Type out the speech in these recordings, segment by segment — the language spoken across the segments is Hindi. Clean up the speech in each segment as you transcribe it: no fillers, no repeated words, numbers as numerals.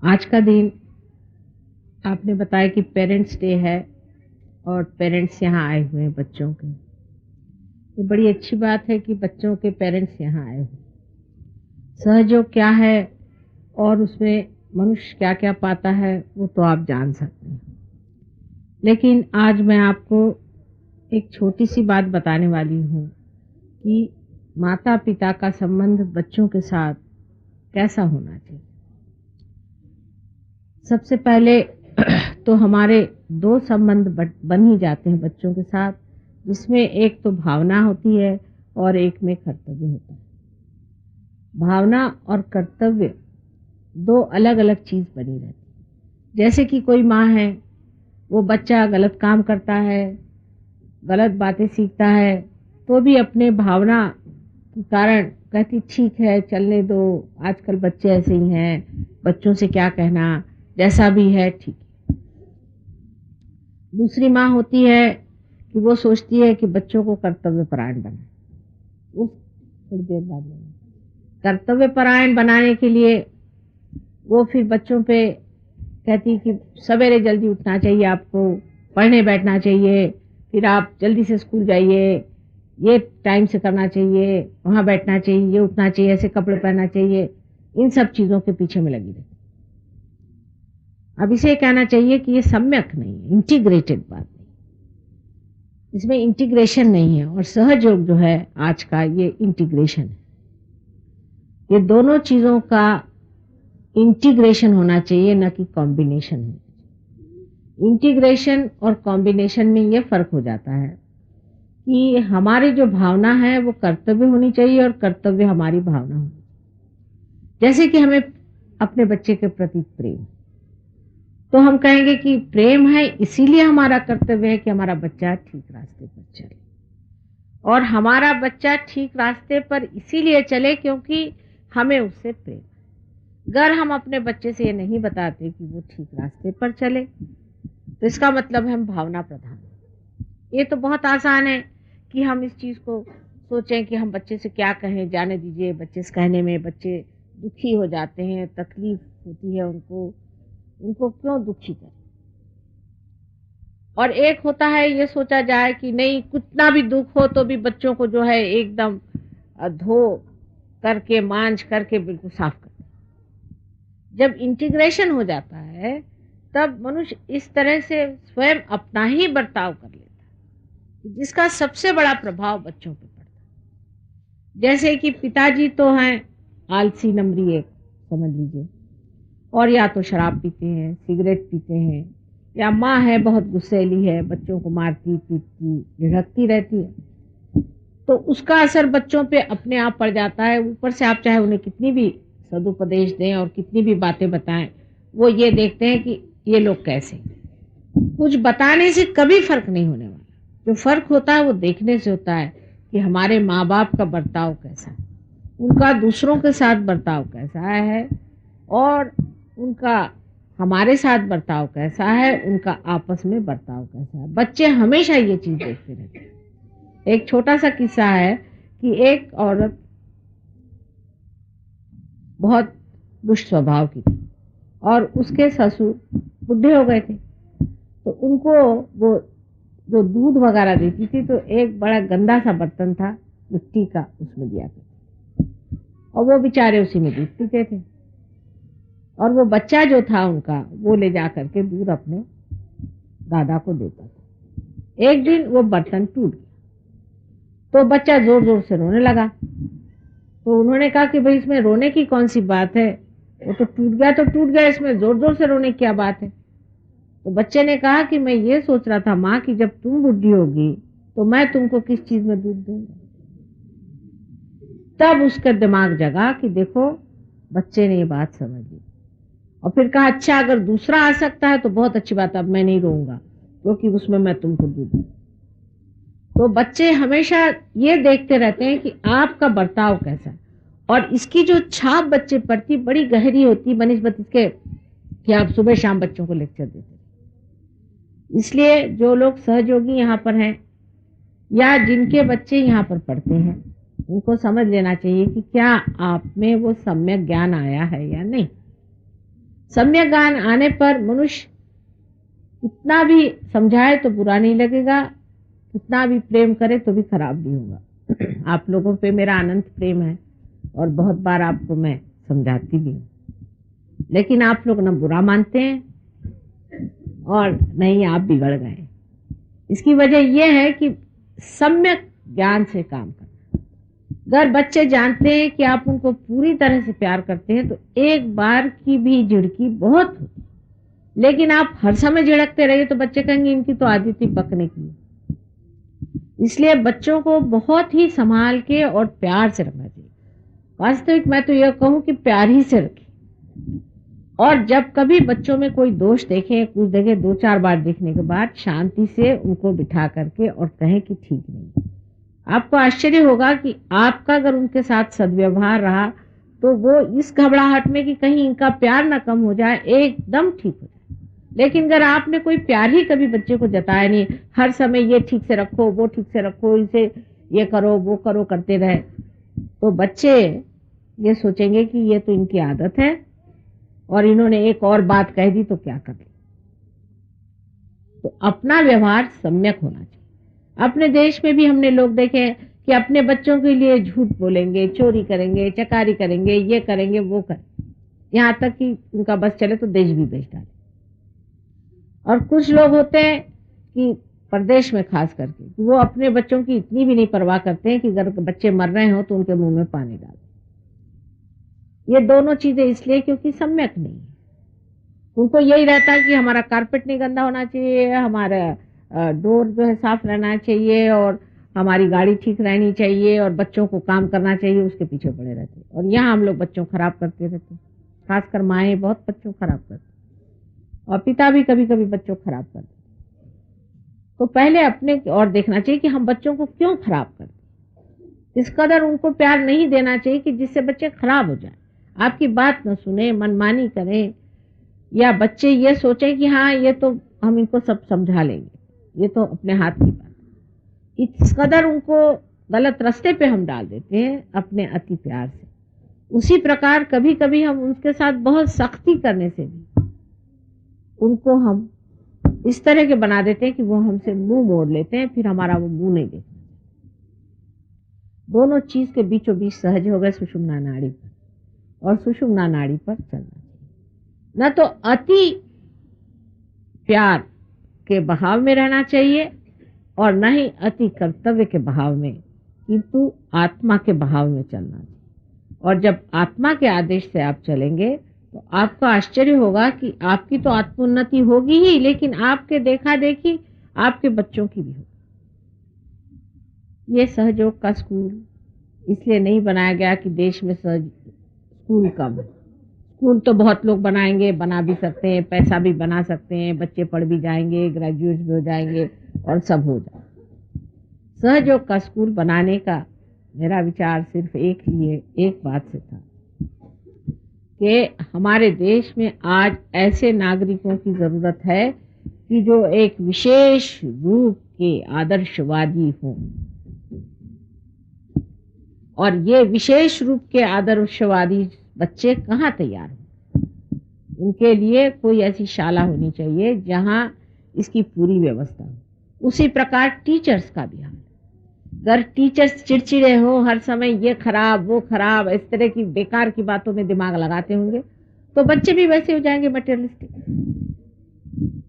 आज का दिन आपने बताया कि पेरेंट्स डे है और पेरेंट्स यहाँ आए हुए हैं बच्चों के। ये बड़ी अच्छी बात है कि बच्चों के पेरेंट्स यहाँ आए हुए। सहयोग क्या है और उसमें मनुष्य क्या-क्या पाता है वो तो आप जान सकते हैं। लेकिन आज मैं आपको एक छोटी-सी बात बताने वाली हूँ कि माता-पिता का संबंध बच्चों के साथ कैसा होना चाहिए। सबसे पहले तो हमारे 2 संबंध बन ही जाते हैं बच्चों के साथ, जिसमें एक तो भावना होती है और एक में कर्तव्य होता है। भावना और कर्तव्य 2 अलग-अलग चीज़ बनी रहती है। जैसे कि कोई माँ है, वो बच्चा गलत काम करता है, गलत बातें सीखता है, तो भी अपने भावना के कारण कहती ठीक है चलने दो, आजकल बच्चे ऐसे ही हैं, बच्चों से क्या कहना, जैसा भी है ठीक है। दूसरी माँ होती है कि वो सोचती है कि बच्चों को कर्तव्यपरायण बनाए। उस थोड़ी देर बाद में कर्तव्यपरायण बनाने के लिए वो फिर बच्चों पे कहती कि सवेरे जल्दी उठना चाहिए आपको, पढ़ने बैठना चाहिए, फिर आप जल्दी से स्कूल जाइए, ये टाइम से करना चाहिए, वहाँ बैठना चाहिए, ये उठना चाहिए, ऐसे कपड़े पहनना चाहिए, इन सब चीज़ों के पीछे में लगी रहती। अब इसे कहना चाहिए कि ये सम्यक नहीं है, इंटीग्रेटेड बात नहीं, इसमें इंटीग्रेशन नहीं है और सहयोग जो है आज का ये इंटीग्रेशन है। ये दोनों चीज़ों का इंटीग्रेशन होना चाहिए, न कि कॉम्बिनेशन होना चाहिए। इंटीग्रेशन और कॉम्बिनेशन में ये फ़र्क हो जाता है कि हमारी जो भावना है वो कर्तव्य होनी चाहिए और कर्तव्य हमारी भावना होनी चाहिए। जैसे कि हमें अपने बच्चे के प्रति प्रेम, तो हम कहेंगे कि प्रेम है इसीलिए हमारा कर्तव्य है कि हमारा बच्चा ठीक रास्ते पर चले, और हमारा बच्चा ठीक रास्ते पर इसीलिए चले क्योंकि हमें उससे प्रेम है। अगर हम अपने बच्चे से ये नहीं बताते कि वो ठीक रास्ते पर चले, तो इसका मतलब है हम भावना प्रधान हैं। ये तो बहुत आसान है कि हम इस चीज़ को सोचें कि हम बच्चे से क्या कहें, जाने दीजिए, बच्चे से कहने में बच्चे दुखी हो जाते हैं, तकलीफ होती है उनको, उनको क्यों दुखी करें। और एक होता है ये सोचा जाए कि नहीं, कितना भी दुख हो तो भी बच्चों को जो है एकदम धो करके मांझ करके बिल्कुल साफ कर। जब इंटीग्रेशन हो जाता है तब मनुष्य इस तरह से स्वयं अपना ही बर्ताव कर लेता है, जिसका सबसे बड़ा प्रभाव बच्चों पर पड़ता है। जैसे कि पिताजी तो हैं आलसी नंबरी एक, समझ लीजिए, और या तो शराब पीते हैं, सिगरेट पीते हैं, या माँ है बहुत गुस्सैली है, बच्चों को मारती पीटती झिड़कती रहती है, तो उसका असर बच्चों पे अपने आप पड़ जाता है। ऊपर से आप चाहे उन्हें कितनी भी सदुपदेश दें और कितनी भी बातें बताएं, वो ये देखते हैं कि ये लोग कैसे। कुछ बताने से कभी फर्क नहीं होने वाला, जो फर्क होता है वो देखने से होता है कि हमारे माँ बाप का बर्ताव कैसा है, उनका दूसरों के साथ बर्ताव कैसा है, और उनका हमारे साथ बर्ताव कैसा है, उनका आपस में बर्ताव कैसा है। बच्चे हमेशा ये चीज़ देखते रहते हैं। एक छोटा सा किस्सा है कि एक औरत बहुत दुष्ट स्वभाव की थी और उसके ससुर बुढ़े हो गए थे, तो उनको वो जो दूध वगैरह देती थी तो एक बड़ा गंदा सा बर्तन था मिट्टी का, उसमें दिया करती, और वो बेचारे उसी में दूध पीते थे, और वो बच्चा जो था उनका वो ले जा करके दूध अपने दादा को देता था। एक दिन वो बर्तन टूट गया तो बच्चा जोर जोर से रोने लगा, तो उन्होंने कहा कि भाई इसमें रोने की कौन सी बात है, वो तो टूट गया, इसमें जोर जोर से रोने की क्या बात है। तो बच्चे ने कहा कि मैं ये सोच रहा था माँ कि जब तुम बुढ़ी होगी तो मैं तुमको किस चीज में दूध दूंगा। तब उसका दिमाग जगा कि देखो बच्चे ने ये बात समझ ली, और फिर कहा अच्छा अगर दूसरा आ सकता है तो बहुत अच्छी बात है, अब मैं नहीं रोऊंगा क्योंकि उसमें मैं तुमको दूध दूंगा। तो बच्चे हमेशा ये देखते रहते हैं कि आपका बर्ताव कैसा है, और इसकी जो छाप बच्चे पड़ती बड़ी गहरी होती बनिस्बत इसके कि आप सुबह शाम बच्चों को लेक्चर देते हैं। इसलिए जो लोग सहयोगी यहाँ पर हैं या जिनके बच्चे यहाँ पर पढ़ते हैं, उनको समझ लेना चाहिए कि क्या आप में वो सम्यक ज्ञान आया है या नहीं। सम्यक ज्ञान आने पर मनुष्य कितना भी समझाए तो बुरा नहीं लगेगा, कितना भी प्रेम करे तो भी खराब नहीं होगा। आप लोगों पे मेरा अनंत प्रेम है और बहुत बार आपको मैं समझाती भी हूँ, लेकिन आप लोग न बुरा मानते हैं और नहीं आप बिगड़ गए। इसकी वजह यह है कि सम्यक ज्ञान से काम करना। अगर बच्चे जानते हैं कि आप उनको पूरी तरह से प्यार करते हैं तो एक बार की भी झिड़की बहुत होती, लेकिन आप हर समय झिड़कते रहिए तो बच्चे कहेंगे इनकी तो आदत ही पकने की। इसलिए बच्चों को बहुत ही संभाल के और प्यार से रखना चाहिए। वास्तविक मैं तो यह कहूं कि प्यार ही से रखें, और जब कभी बच्चों में कोई दोष देखें, कुछ देखें, 2-4 बार देखने के बाद शांति से उनको बिठा करके और कहें कि ठीक नहीं। आपको आश्चर्य होगा कि आपका अगर उनके साथ सद्व्यवहार रहा तो वो इस घबराहट में कि कहीं इनका प्यार ना कम हो जाए, एकदम ठीक हो जाए। लेकिन अगर आपने कोई प्यार ही कभी बच्चे को जताया नहीं, हर समय ये ठीक से रखो, वो ठीक से रखो, इसे ये करो, वो करो करते रहे, तो बच्चे ये सोचेंगे कि ये तो इनकी आदत है और इन्होंने एक और बात कह दी तो क्या कर ले। तो अपना व्यवहार सम्यक होना चाहिए। अपने देश में भी हमने लोग देखे कि अपने बच्चों के लिए झूठ बोलेंगे, चोरी करेंगे, चकारी करेंगे, ये करेंगे, वो करेंगे, यहाँ तक कि उनका बस चले तो देश भी बेच डाले। और कुछ लोग होते हैं कि प्रदेश में खास करके वो अपने बच्चों की इतनी भी नहीं परवाह करते हैं कि अगर बच्चे मर रहे हो तो उनके मुंह में पानी डाल। ये दोनों चीजें इसलिए क्योंकि सम्यक नहीं है। उनको यही रहता है कि हमारा कारपेट नहीं गंदा होना चाहिए, हमारा डोर जो है साफ रहना चाहिए और हमारी गाड़ी ठीक रहनी चाहिए और बच्चों को काम करना चाहिए, उसके पीछे पड़े रहते हैं। और यहाँ हम लोग बच्चों खराब करते रहते हैं, खासकर माएँ बहुत बच्चों खराब करते और पिता भी कभी कभी बच्चों खराब करते। तो पहले अपने और देखना चाहिए कि हम बच्चों को क्यों खराब करते। इस कदर उनको प्यार नहीं देना चाहिए कि जिससे बच्चे खराब हो जाए, आपकी बात न सुने, मनमानी करें, या बच्चे ये सोचें कि हाँ ये तो हम इनको सब समझा लेंगे, ये तो अपने हाथ की बात। इस कदर उनको गलत रास्ते पे हम डाल देते हैं अपने अति प्यार से। उसी प्रकार कभी कभी हम उनके साथ बहुत सख्ती करने से भी उनको हम इस तरह के बना देते हैं कि वो हमसे मुंह मोड़ लेते हैं, फिर हमारा वो मुंह नहीं देखना। दोनों चीज के बीचों बीच सहज हो गए सुषुम्ना नाड़ी पर, और सुषुम्ना नाड़ी पर चलना चाहिए। न तो अति प्यार के बहाव में रहना चाहिए और न ही अति कर्तव्य के बहाव में, किंतु आत्मा के बहाव में चलना चाहिए। और जब आत्मा के आदेश से आप चलेंगे तो आपको आश्चर्य होगा कि आपकी तो आत्मोन्नति होगी ही, लेकिन आपके देखा देखी आपके बच्चों की भी होगी। ये सहयोग का स्कूल इसलिए नहीं बनाया गया कि देश में स्कूल कम है। स्कूल तो बहुत लोग बनाएंगे, बना भी सकते हैं, पैसा भी बना सकते हैं, बच्चे पढ़ भी जाएंगे, ग्रेजुएट भी हो जाएंगे और सब हो जाए। सहयोग का स्कूल बनाने का मेरा विचार सिर्फ एक बात से था कि हमारे देश में आज ऐसे नागरिकों की जरूरत है कि जो एक विशेष रूप के आदर्शवादी हों, और ये विशेष रूप के आदर्शवादी बच्चे कहाँ तैयार हों। उनके लिए कोई ऐसी शाला होनी चाहिए जहाँ इसकी पूरी व्यवस्था हो। उसी प्रकार टीचर्स का भी हाल। अगर टीचर्स चिड़चिड़े हो, हर समय ये खराब वो खराब, इस तरह की बेकार की बातों में दिमाग लगाते होंगे तो बच्चे भी वैसे हो जाएंगे मटेरियलिस्टिक।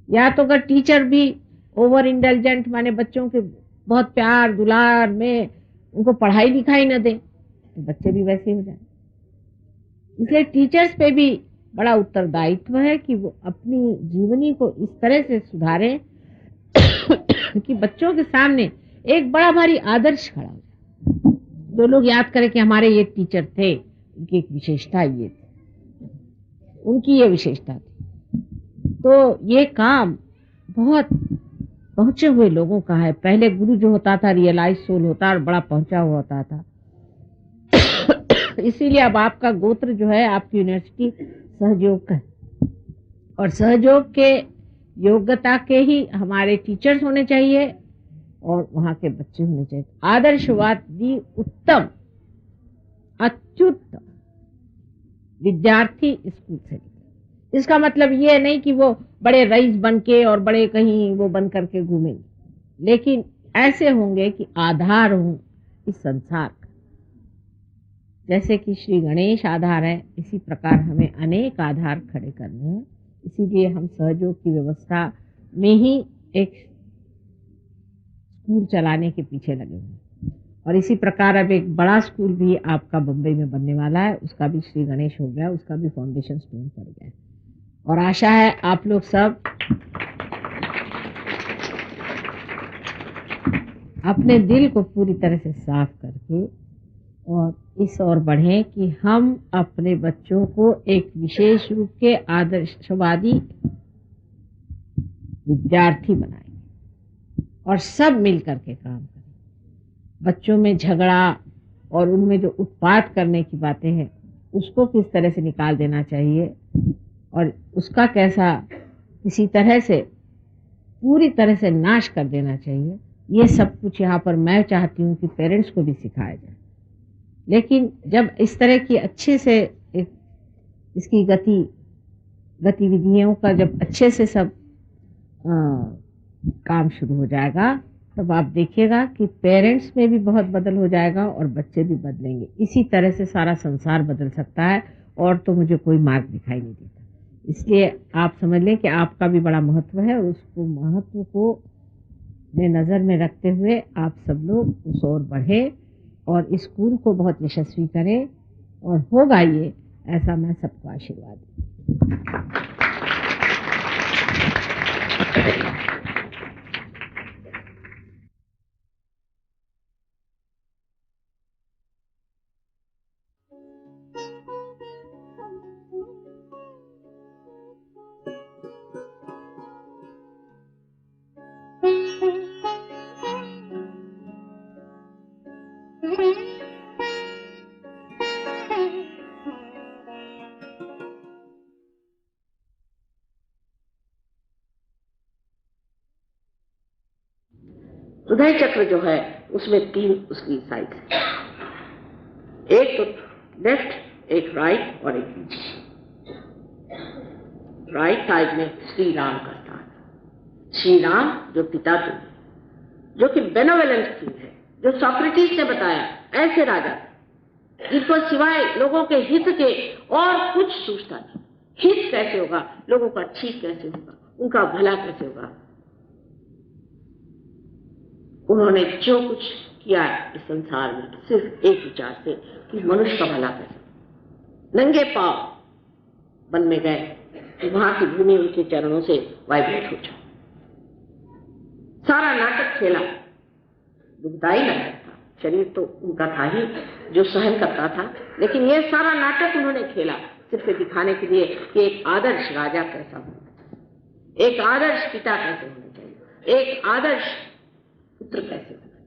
या तो अगर टीचर भी ओवर इंटेलिजेंट, माने बच्चों के बहुत प्यार दुलार में उनको पढ़ाई लिखाई न दे तो बच्चे भी वैसे हो जाए। इसलिए टीचर्स पे भी बड़ा उत्तरदायित्व है कि वो अपनी जीवनी को इस तरह से सुधारें कि बच्चों के सामने एक बड़ा भारी आदर्श खड़ा हो जाए। जो लोग याद करें कि हमारे ये टीचर थे, उनकी एक विशेषता ये थी, उनकी ये विशेषता थी। तो ये काम बहुत पहुंचे हुए लोगों का है। पहले गुरु जो होता था रियलाइज सोल होता और बड़ा पहुंचा हुआ होता था। इसीलिए अब आपका गोत्र जो है आपकी यूनिवर्सिटी सहयोग का है, और सहयोग के योग्यता के ही हमारे टीचर्स होने चाहिए और वहां के बच्चे होने चाहिए। आदर्शवादी उत्तम अत्युत्तम विद्यार्थी स्कूल से निकले। इसका मतलब ये नहीं कि वो बड़े रईस बन के और बड़े कहीं वो बन करके घूमेंगे, लेकिन ऐसे होंगे कि आधार हो इस संसार का। जैसे कि श्री गणेश आधार है, इसी प्रकार हमें अनेक आधार खड़े करने हैं। इसीलिए हम सहयोग की व्यवस्था में ही एक स्कूल चलाने के पीछे लगे हुए हैं। और इसी प्रकार अब एक बड़ा स्कूल भी आपका बम्बई में बनने वाला है, उसका भी श्री गणेश हो गया, उसका भी फाउंडेशन स्टोन पड़ गया। और आशा है आप लोग सब अपने दिल को पूरी तरह से साफ करके और इस ओर बढ़ें कि हम अपने बच्चों को एक विशेष रूप के आदर्शवादी विद्यार्थी बनाएंगे और सब मिल करके काम करें। बच्चों में झगड़ा और उनमें जो उत्पात करने की बातें हैं उसको किस तरह से निकाल देना चाहिए और उसका कैसा किसी तरह से पूरी तरह से नाश कर देना चाहिए, ये सब कुछ यहाँ पर मैं चाहती हूँ कि पेरेंट्स को भी सिखाया जाए। लेकिन जब इस तरह की अच्छे से इसकी गतिविधियों का जब अच्छे से सब काम शुरू हो जाएगा, तब आप देखिएगा कि पेरेंट्स में भी बहुत बदल हो जाएगा और बच्चे भी बदलेंगे। इसी तरह से सारा संसार बदल सकता है और तो मुझे कोई मार्ग दिखाई नहीं देता। इसलिए आप समझ लें कि आपका भी बड़ा महत्व है और उसको महत्व को में नज़र में रखते हुए आप सब लोग उस ओर बढ़े और इस स्कूल को बहुत यशस्वी करें और होगा ये, ऐसा मैं सबको आशीर्वाद देती हूँ। हृदय चक्र जो है उसमें 3 उसकी साइड है, एक तो लेफ्ट, एक राइट और एक नीचे। राइट साइड में श्री राम का स्थान है। श्री राम जो पिता तुम, जो कि बेनेवोलेंट किंग है, जो सोक्रेटिस ने बताया ऐसे राजा जिनको सिवाय लोगों के हित के और कुछ सोचता नहीं। हित कैसे होगा, लोगों का ठीक कैसे होगा, उनका भला कैसे होगा। उन्होंने जो कुछ किया इस संसार में सिर्फ एक विचार से कि मनुष्य का भला कैसे। नंगे पांव वन में गए कि वहां की भूमि उनके चरणों से वाइब्रेट हो जाए। सारा नाटक खेला, दुखदाई नाटक था। शरीर तो उनका था ही जो सहन करता था, लेकिन यह सारा नाटक उन्होंने खेला सिर्फ दिखाने के लिए कि एक आदर्श राजा कैसा होना चाहिए, एक आदर्श पिता कैसे होना चाहिए, एक आदर्श पुत्र कैसे होना चाहिए।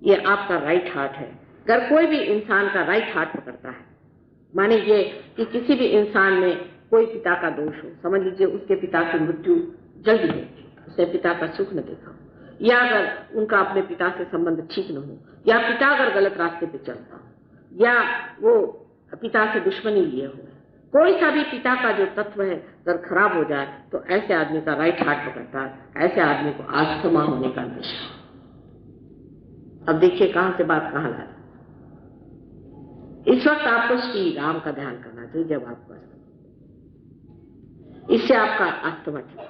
ये आपका राइट हार्ट है। अगर कोई भी इंसान का राइट हार्ट पकड़ता है, माने ये कि किसी भी इंसान में कोई पिता का दोष हो, समझ लीजिए उसके पिता की मृत्यु जल्दी हो, उसने पिता का सुख न देखा हो, या अगर उनका अपने पिता से संबंध ठीक न हो, या पिता अगर गलत रास्ते पे चलता हो, या वो पिता से दुश्मनी लिए हुए, कोई सा भी पिता का जो तत्व है अगर खराब हो जाए तो ऐसे आदमी का राइट हार्ट पकड़ता है। ऐसे आदमी को अस्थमा होने का अंदेशा। अब देखिए कहां से बात कहां ला रही। इस वक्त आपको श्री राम का ध्यान करना चाहिए। जब आपको इससे आपका अस्थमा ठीक है।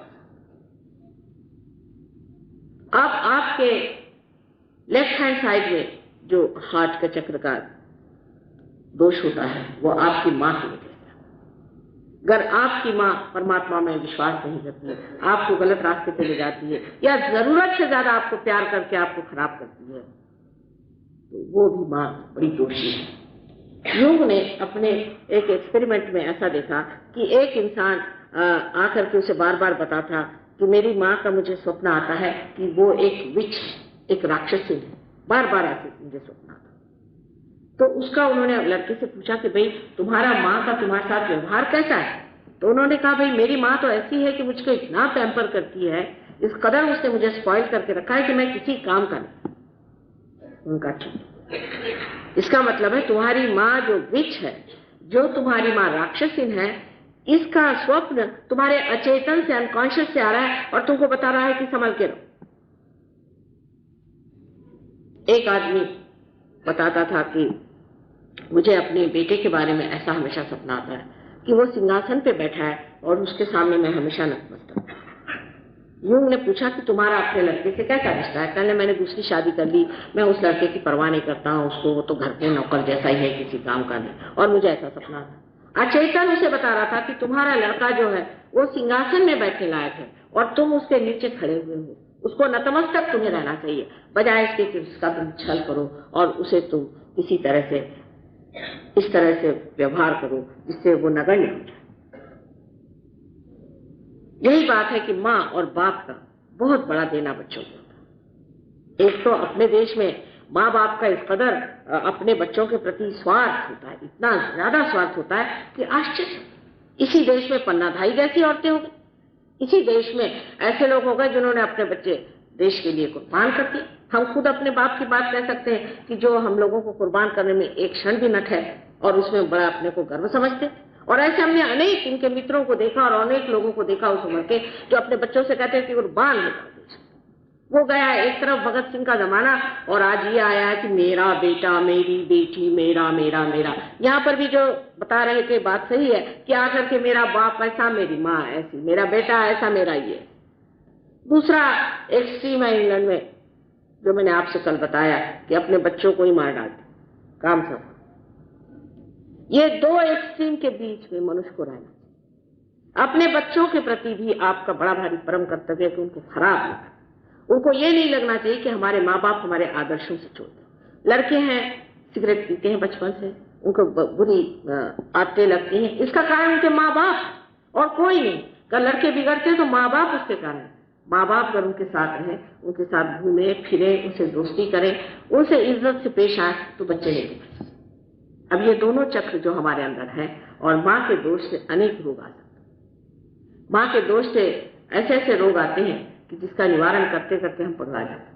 अब आपके लेफ्ट हैंड साइड में जो हार्ट का चक्र का दोष होता है वो आपकी मां की वजह से। अगर आपकी मां परमात्मा में विश्वास नहीं करती है, आपको गलत रास्ते पे ले जाती है, या जरूरत से ज्यादा आपको प्यार करके आपको खराब करती है, तो वो भी मां बड़ी दोषी है। यूंग ने अपने एक एक्सपेरिमेंट में ऐसा देखा कि एक इंसान आकर के उसे बार बार बताता कि मेरी माँ का मुझे स्वप्न आता है कि वो एक विच, एक राक्षसी है, बार बार ऐसे मुझे स्वप्न आता। तो उसका उन्होंने लड़के से पूछा कि भाई तुम्हारा माँ का तुम्हारे साथ व्यवहार कैसा है। तो उन्होंने कहा भाई मेरी माँ तो ऐसी है कि मुझको इतना पैम्पर करती है, इस कदर उसने मुझे स्पॉइल करके रखा है कि मैं किसी काम का नहीं। उनका ठीक, इसका मतलब है तुम्हारी माँ जो विच है, जो तुम्हारी माँ राक्षसीन है, इसका स्वप्न तुम्हारे अचेतन से, अनकॉन्शियस से आ रहा है और तुमको बता रहा है कि संभल के रहो। एक आदमी बताता था कि मुझे अपने बेटे के बारे में ऐसा हमेशा सपना आता है कि वो सिंहासन पे बैठा है और उसके सामने मैं हमेशा नतमस्तक। यूंग ने पूछा कि तुम्हारा अपने लड़के से कैसा रिश्ता है? कहने मैंने दूसरी शादी कर ली, मैं उस लड़के की परवाह नहीं करता हूँ, उसको वो तो घर के नौकर जैसा ही है, किसी काम का नहीं। और मुझे ऐसा सपना था। अचेतन उसे बता रहा था कि तुम्हारा लड़का जो है वो सिंहासन में बैठने लायक है और तुम उसके नीचे खड़े हुए हो, उसको नतमस्तक तुम्हें रहना चाहिए, बजाय इसके कि उसका तुम छल करो और उसे तुम इसी तरह से, इस तरह से व्यवहार करो जिससे वो नगण्य हो जाए। यही बात है कि माँ और बाप का बहुत बड़ा देना बच्चों को होता है। एक तो अपने देश में माँ बाप का इस कदर अपने बच्चों के प्रति स्वार्थ होता है, इतना ज्यादा स्वार्थ होता है कि आश्चर्य। इसी देश में पन्नाधाई जैसी औरतें हो गई, इसी देश में ऐसे लोग हो गए जिन्होंने अपने बच्चे देश के लिए कुर्बान कर दिए। हम खुद अपने बाप की बात कह सकते हैं कि जो हम लोगों को कुर्बान करने में एक क्षण भी न ठहरे और उसमें बड़ा अपने को गर्व समझते। और ऐसे हमने अनेक इनके मित्रों को देखा और अनेक लोगों को देखा उस उम्र के, जो अपने बच्चों से कहते हैं कि कुर्बान हो जाओ। वो गया एक तरफ भगत सिंह का जमाना और आज ये आया है कि मेरा बेटा, मेरी बेटी, मेरा मेरा मेरा। यहाँ पर भी जो बता रहे थे बात सही है कि आकर के मेरा बाप ऐसा, मेरी माँ ऐसी, मेरा बेटा ऐसा, मेरा ये। दूसरा एक्सट्रीम है इंग्लैंड में, जो मैंने आपसे कल बताया कि अपने बच्चों को ही मार डालते, काम सब। ये दो एक्सट्रीम के बीच में मनुष्य को रहना। अपने बच्चों के प्रति भी आपका बड़ा भारी परम कर्तव्य है कि उनको खराब लगना। उनको ये नहीं लगना चाहिए कि हमारे माँ बाप हमारे आदर्शों से छोड़ते। लड़के हैं सिगरेट पीते हैं बचपन से, उनको बुरी आदतें लगती हैं, इसका कारण उनके माँ बाप और कोई नहीं। अगर लड़के बिगड़ते हैं तो माँ बाप उसके कारण। माँ बाप अगर उनके साथ रहें, उनके साथ घूमे फिरे, उनसे दोस्ती करें, उनसे इज्जत से पेश आए तो बच्चे नहीं बिगड़ते। अब ये दोनों चक्र जो हमारे अंदर है, और माँ के दोष से अनेक रोग आ सकते हैं। माँ के दोष से ऐसे ऐसे रोग आते हैं कि जिसका निवारण करते करते हम पगला जाते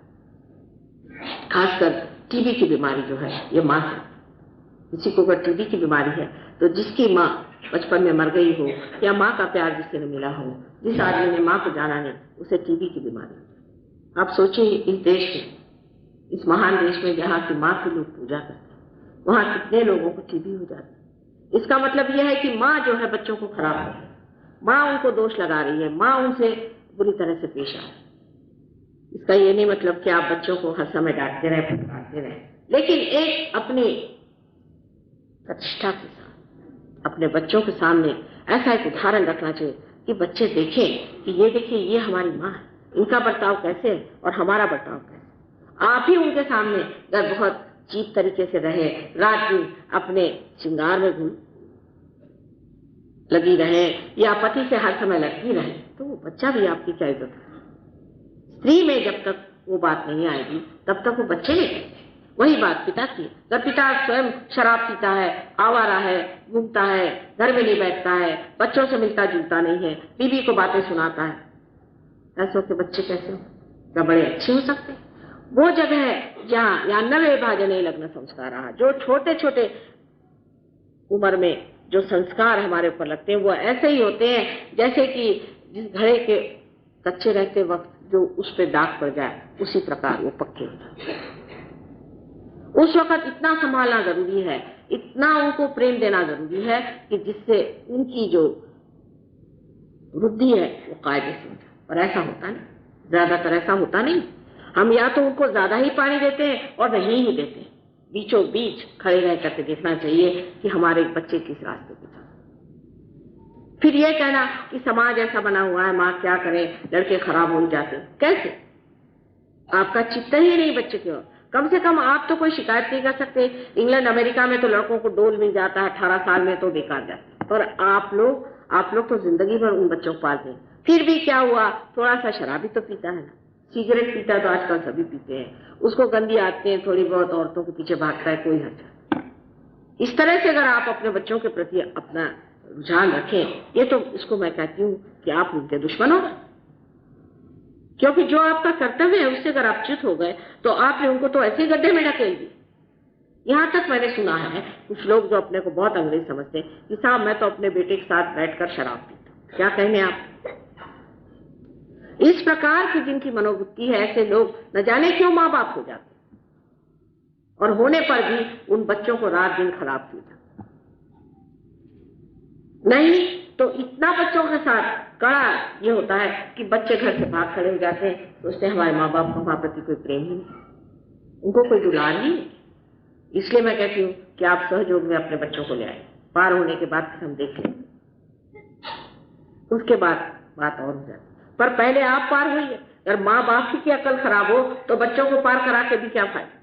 हैं। खासकर टीबी की बीमारी जो है ये माँ से। किसी को अगर टीबी की बीमारी है तो जिसकी माँ बचपन में मर गई हो या माँ का प्यार जिससे न मिला हो, जिस आदमी ने माँ को जाना नहीं, उसे टीबी की बीमारी। आप सोचिए इस देश में, इस महान देश में जहाँ की माँ की लोग पूजा करते हैं, वहाँ कितने लोगों को टीबी हो जाती है। इसका मतलब यह है कि माँ जो है बच्चों को खराब कर रही है, माँ उनको दोष लगा रही है, माँ उनसे बुरी तरह से पेश आ रही है। इसका ये नहीं मतलब कि आप बच्चों को हर समय डांटते रहे, फटकारते रहे, लेकिन एक अपनी प्रतिष्ठा के साथ अपने बच्चों के सामने ऐसा एक उदाहरण रखना चाहिए कि बच्चे देखें कि ये देखिए ये हमारी माँ है, इनका बर्ताव कैसे है और हमारा बर्ताव कैसे। आप ही उनके सामने अगर बहुत चीप तरीके से रहे, रात दिन अपने श्रृंगार में घूम लगी रहे या पति से हर समय लड़ती रहे, तो वो बच्चा भी आपकी क्या इज्जत करे। स्त्री में जब तक वो बात नहीं आएगी तब तक वो बच्चे नहीं करेंगे। वही बात पिता की। जब पिता स्वयं शराब पीता है, आवारा है, घूमता है, घर में नहीं बैठता है, बच्चों से मिलता जुलता नहीं है, बीवी को बातें सुनाता है, ऐसों के बच्चे कैसे हो? क्या बड़े अच्छे हो सकते? वो जगह है जहाँ 99 भाजने लग्न संस्कार रहा, जो छोटे छोटे उम्र में जो संस्कार हमारे ऊपर लगते हैं वो ऐसे ही होते हैं जैसे कि जिस घड़े के कच्चे रहते वक्त जो उस पर दाग पड़ जाए, उसी प्रकार वो पक्के हो जाते हैं। उस वक्त इतना संभालना जरूरी है, इतना उनको प्रेम देना जरूरी है कि जिससे उनकी जो वृद्धि है वो कायदे से हो जाए। और ऐसा होता नहीं, ज्यादातर ऐसा होता नहीं। हम या तो उनको ज्यादा ही पानी देते हैं और नहीं ही देते हैं। बीचों बीच खड़े रह करके देखना चाहिए कि हमारे बच्चे किस रास्ते पे चल। फिर ये कहना कि समाज ऐसा बना हुआ है, माँ क्या करे, लड़के खराब हो जाते, कैसे? आपका चित्त ही नहीं बच्चे की ओर। कम से कम आप तो कोई शिकायत नहीं कर सकते। इंग्लैंड अमेरिका में तो लड़कों को डोल मिल जाता है, 18 साल में तो बेकार जाता है, और आप लोग तो जिंदगी भर उन बच्चों को पालते हैं। फिर भी क्या हुआ, थोड़ा सा शराबी तो पीता है ना, सिगरेट पीता तो आजकल सभी पीते हैं, उसको गंदी आदतें थोड़ी बहुत औरतों के पीछे भागता है, कोई हर्ज नहीं। इस तरह से अगर आप अपने बच्चों के प्रति अपना रुझान रखें, ये तो इसको मैं कहती हूँ कि आप उनके दुश्मन हो गए। क्योंकि जो आपका कर्तव्य है उससे अगर आप च्युत हो गए तो आपने उनको तो ऐसे गड्ढे में ढकेल दिए। यहाँ तक मैंने सुना है कुछ लोग जो अपने को बहुत अंग्रेज समझते हैं कि साहब मैं तो अपने बेटे के साथ बैठकर शराब पीता हूं। क्या कहेंगे आप? इस प्रकार की जिनकी मनोवृत्ति है, ऐसे लोग न जाने क्यों माँ बाप हो जाते और होने पर भी उन बच्चों को रात दिन खराब किया जाता। नहीं तो इतना बच्चों के साथ कड़ा ये होता है कि बच्चे घर से भाग खड़े हो जाते हैं, सोचते हैं हमारे माँ बाप को हमारे प्रति कोई प्रेम ही नहीं, उनको कोई दुलार ही नहीं। इसलिए मैं कहती हूँ कि आप सहयोग में अपने बच्चों को ले आए, पार होने के बाद हम देख लें, उसके बाद बात और हो जाती। पर पहले आप पार होइए। अगर माँ बाप की अकल खराब हो तो बच्चों को पार करा के भी क्या फायदा?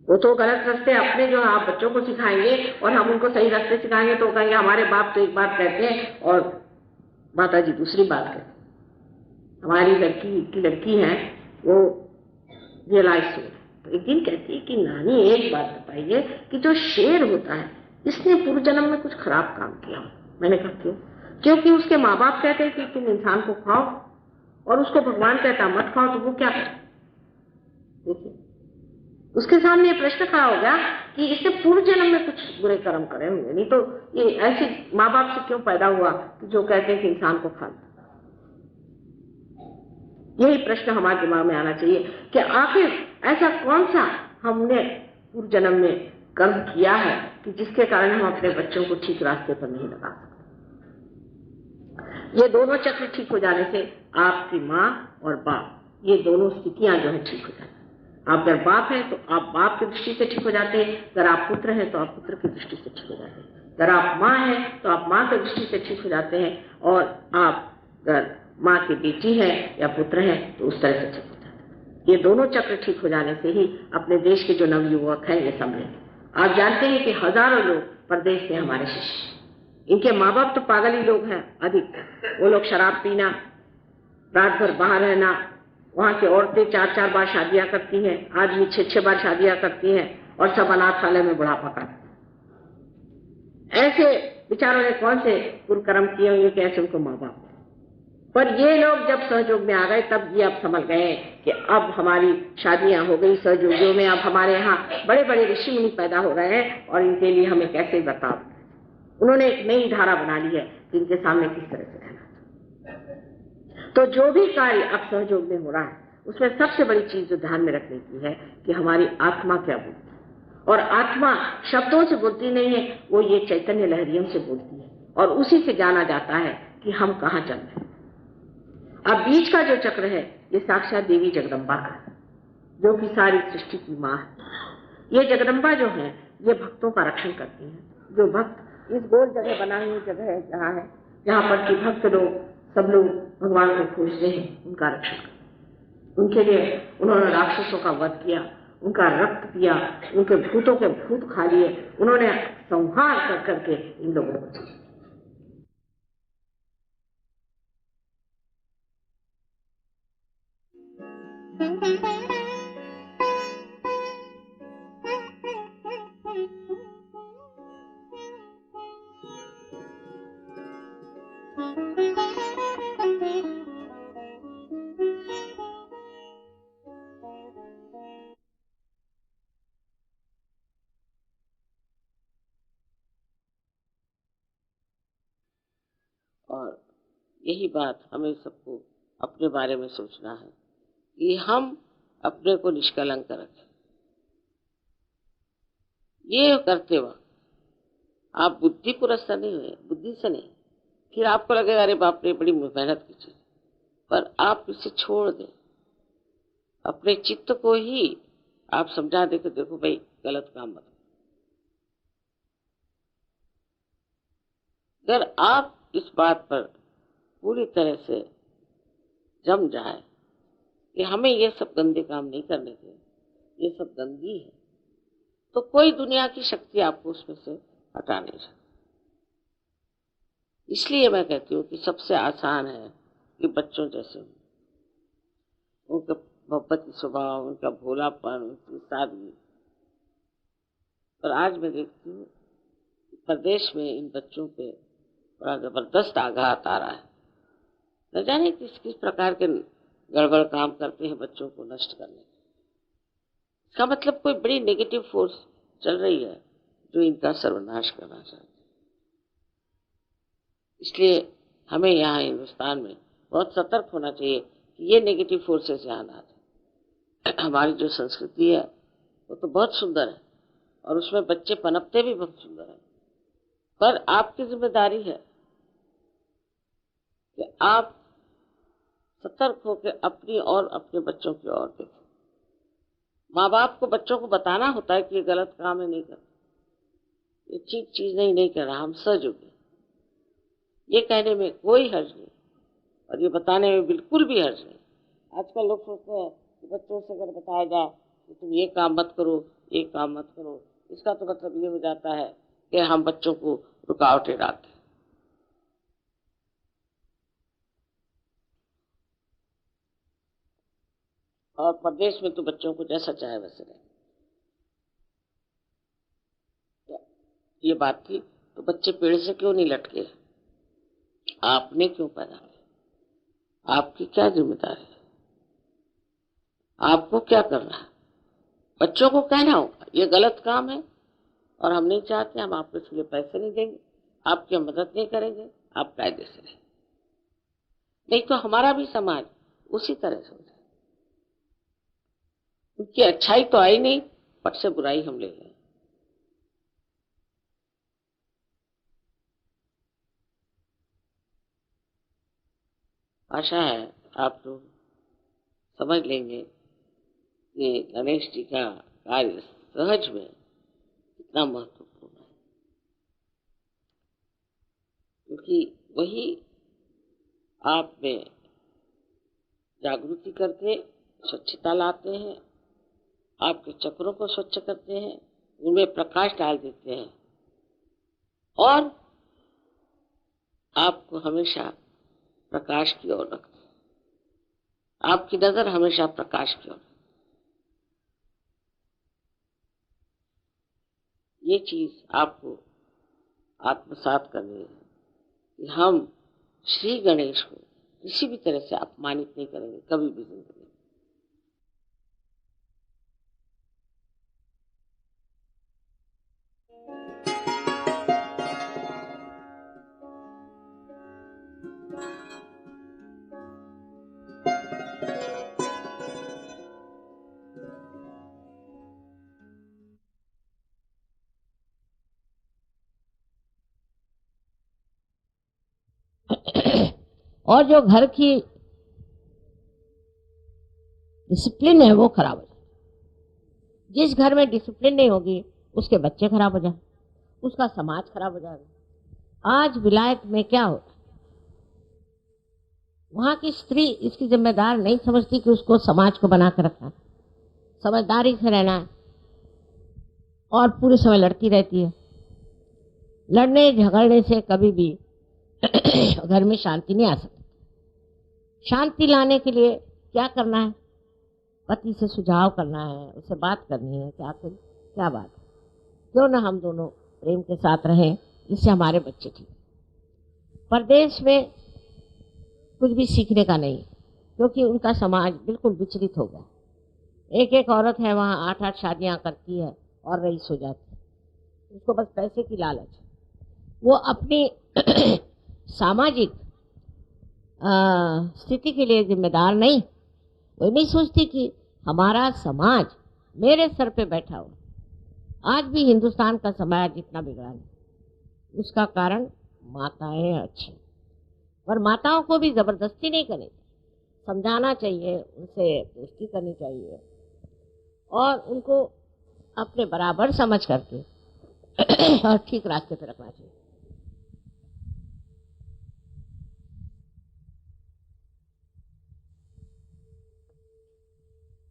वो तो गलत रास्ते अपने जो आप बच्चों को सिखाएंगे और हम उनको सही रास्ते सिखाएंगे तो कहेंगे हमारे बाप तो एक बात कहते हैं और माता जी दूसरी बात कहते हैं। हमारी लड़की है वो रियलाइज हो, तो एक दिन कहती है कि नानी एक बात बताइए कि जो शेर होता है इसने पूर्व जन्म में कुछ खराब काम किया हो। मैंने कहा क्यों? क्योंकि उसके माँ बाप कहते हैं कि तुम इंसान को खाओ और उसको भगवान कहता मत खाओ, तो वो क्या करे? देखिए उसके सामने ये प्रश्न खड़ा हो गया कि इससे पूर्व जन्म में कुछ बुरे कर्म करे होंगे, नहीं तो ये ऐसे माँ बाप से क्यों पैदा हुआ कि जो कहते हैं कि इंसान को खा। यही प्रश्न हमारे दिमाग में आना चाहिए कि आखिर ऐसा कौन सा हमने पूर्व जन्म में कर्म किया है कि जिसके कारण हम अपने बच्चों को ठीक रास्ते पर नहीं लगा सकते। ये दोनों चक्र ठीक हो जाने से आपकी माँ और बाप ये दोनों स्थितियां जो है ठीक हो जाती हैं। आप अगर बाप हैं तो आप बाप की दृष्टि से ठीक हो जाते हैं, अगर आप पुत्र हैं तो आप पुत्र की दृष्टि से ठीक हो जाते हैं, अगर आप माँ हैं तो आप माँ की दृष्टि से ठीक हो जाते हैं, और आप अगर माँ की बेटी है या पुत्र है तो उस तरह से ठीक हो जाते हैं। ये दोनों चक्र ठीक हो जाने से ही अपने देश के जो नवयुवक हैं ये संभलेंगे। आप जानते हैं कि हजारों लोग परदेश से हमारे शिष्य, इनके माँ बाप तो पागल ही लोग हैं अधिक। वो लोग शराब पीना, रात भर बाहर रहना, वहां की औरतें 4-4 बार शादियां करती हैं, आदमी 6-6 बार शादियां करती हैं और सब अनाथालय में बुढ़ापा काटते हैं। ऐसे बेचारों ने कौन से कुकर्म किए होंगे कि ऐसे उनको माँ बाप। पर ये लोग जब सहयोग में आ गए तब ये अब समझ गए कि अब हमारी शादियां हो गई सहयोगियों में, अब हमारे यहाँ बड़े बड़े ऋषि मुनि पैदा हो रहे हैं और इनके लिए हमें कैसे बताओ। उन्होंने एक नई धारा बना ली है कि इनके सामने किस तरह से रहना। तो जो भी कार्य अब सहयोग में हो रहा है उसमें सबसे बड़ी चीज जो ध्यान में रखने की है कि हमारी आत्मा क्या बोलती है। और आत्मा शब्दों से बोलती नहीं है, वो ये चैतन्य लहरियों से बोलती है और उसी से जाना जाता है कि हम कहाँ चल रहे हैं। अब बीच का जो चक्र है ये साक्षात देवी जगदम्बा का है, जो कि सारी सृष्टि की माँ है। ये जगदम्बा जो है ये भक्तों का रक्षण करती है। जो भक्त इस गोल जगह बनाई हुई जगह है जहाँ है, जहाँ पर कि भक्त लोग सब लोग भगवान को खोजते हैं, उनका रक्षण करते। उनके लिए उन्होंने राक्षसों का वध किया, उनका रक्त पिया, उनके भूतों के भूत खा लिए, उन्होंने संहार कर करके इन लोगों को। और यही बात हमें सबको अपने बारे में सोचना है कि हम अपने को निष्कलंक रखें। ये करते वक्त आप बुद्धि पुरस्कार नहीं हुए, बुद्धि से नहीं, फिर आपको लगेगा अरे बाप रे बड़ी मेहनत की चीज, पर आप इसे छोड़ दें। अपने चित्त को ही आप समझा दे कि देखो भाई गलत काम मत। अगर आप इस बात पर पूरी तरह से जम जाए कि हमें ये सब गंदे काम नहीं करने थे, ये सब गंदगी है, तो कोई दुनिया की शक्ति आपको उसमें से हटा नहीं सकती। इसलिए मैं कहती हूँ कि सबसे आसान है कि बच्चों जैसे उनका मोहब्बत स्वभाव, उनका भोलापन, उनकी सादगी। पर आज मैं देखती हूँ प्रदेश में इन बच्चों पे बड़ा जबरदस्त आघात आ रहा है। न जाने किस किस प्रकार के गड़बड़ काम करते हैं बच्चों को नष्ट करने। इसका मतलब कोई बड़ी नेगेटिव फोर्स चल रही है जो इनका सर्वनाश करना चाहती है। इसलिए हमें यहाँ हिंदुस्तान में बहुत सतर्क होना चाहिए कि ये नेगेटिव फोर्सेस यहाँ ना आए। हमारी जो संस्कृति है वो तो बहुत सुंदर है और उसमें बच्चे पनपते भी बहुत सुंदर है, पर आपकी जिम्मेदारी है कि आप सतर्क होकर अपनी और अपने बच्चों की ओर देखें। माँ बाप को बच्चों को बताना होता है कि ये गलत काम है, नहीं करना, ये ठीक चीज नहीं करना, हम सहयोग हैं। ये कहने में कोई हर्ज नहीं और ये बताने में बिल्कुल भी हर्ज नहीं। आजकल लोग सोचते हैं कि बच्चों से अगर बताया जाए कि तुम ये काम मत करो, ये काम मत करो, इसका तो मतलब ये हो जाता है कि हम बच्चों को रुकावटें डालते हैं। और प्रदेश में तो बच्चों को जैसा चाहे वैसे रहे। ये बात थी तो बच्चे पेड़ से क्यों नहीं लटके? आपने क्यों पैदा किया? आपकी क्या जिम्मेदारी है? आपको क्या करना है? बच्चों को कहना होगा ये गलत काम है और हम नहीं चाहते, हम आपको इसके लिए पैसे नहीं देंगे, आपकी मदद नहीं करेंगे, आप कायदे से रहें। नहीं तो हमारा भी समाज उसी तरह से हो जाए। उनकी अच्छाई तो आई नहीं, पट से बुराई हम ले लें। आशा है आप लोग समझ लेंगे कि गणेश जी का कार्य सहज में कितना महत्वपूर्ण है, क्योंकि वही आप में जागृति करके स्वच्छता लाते हैं, आपके चक्रों को स्वच्छ करते हैं, उनमें प्रकाश डाल देते हैं और आपको हमेशा प्रकाश की ओर रखते हैं। आपकी नजर हमेशा प्रकाश की ओर। ये चीज आपको आत्मसात करनी है कि हम श्री गणेश को किसी भी तरह से अपमानित नहीं करेंगे कभी भी जिंदगी में। और जो घर की डिसिप्लिन है वो खराब हो जाए। जिस घर में डिसिप्लिन नहीं होगी उसके बच्चे खराब हो जाए, उसका समाज खराब हो जाएगा। आज विलायत में क्या होता है, वहां की स्त्री इसकी जिम्मेदार नहीं समझती कि उसको समाज को बना कर रखना, समझदारी से रहना है और पूरे समय लड़ती रहती है। लड़ने झगड़ने से कभी भी घर में शांति नहीं आ सकती। शांति लाने के लिए क्या करना है? पति से सुझाव करना है, उससे बात करनी है कि आखिर क्या बात है, क्यों ना हम दोनों प्रेम के साथ रहें, जिससे हमारे बच्चे ठीक। परदेश में कुछ भी सीखने का नहीं, क्योंकि उनका समाज बिल्कुल विचलित हो गया। एक एक औरत है वहाँ 8-8 शादियां करती है और रईस हो जाती है। उसको बस पैसे की लालच। वो अपनी सामाजिक स्थिति के लिए जिम्मेदार नहीं। वो नहीं सोचती कि हमारा समाज मेरे सर पे बैठा हुआ। आज भी हिंदुस्तान का समाज इतना बिगड़ा नहीं, उसका कारण माताएं अच्छी। और माताओं को भी जबरदस्ती नहीं करनी, समझाना चाहिए, उनसे दोस्ती करनी चाहिए और उनको अपने बराबर समझ करके और ठीक रास्ते पे रखना चाहिए।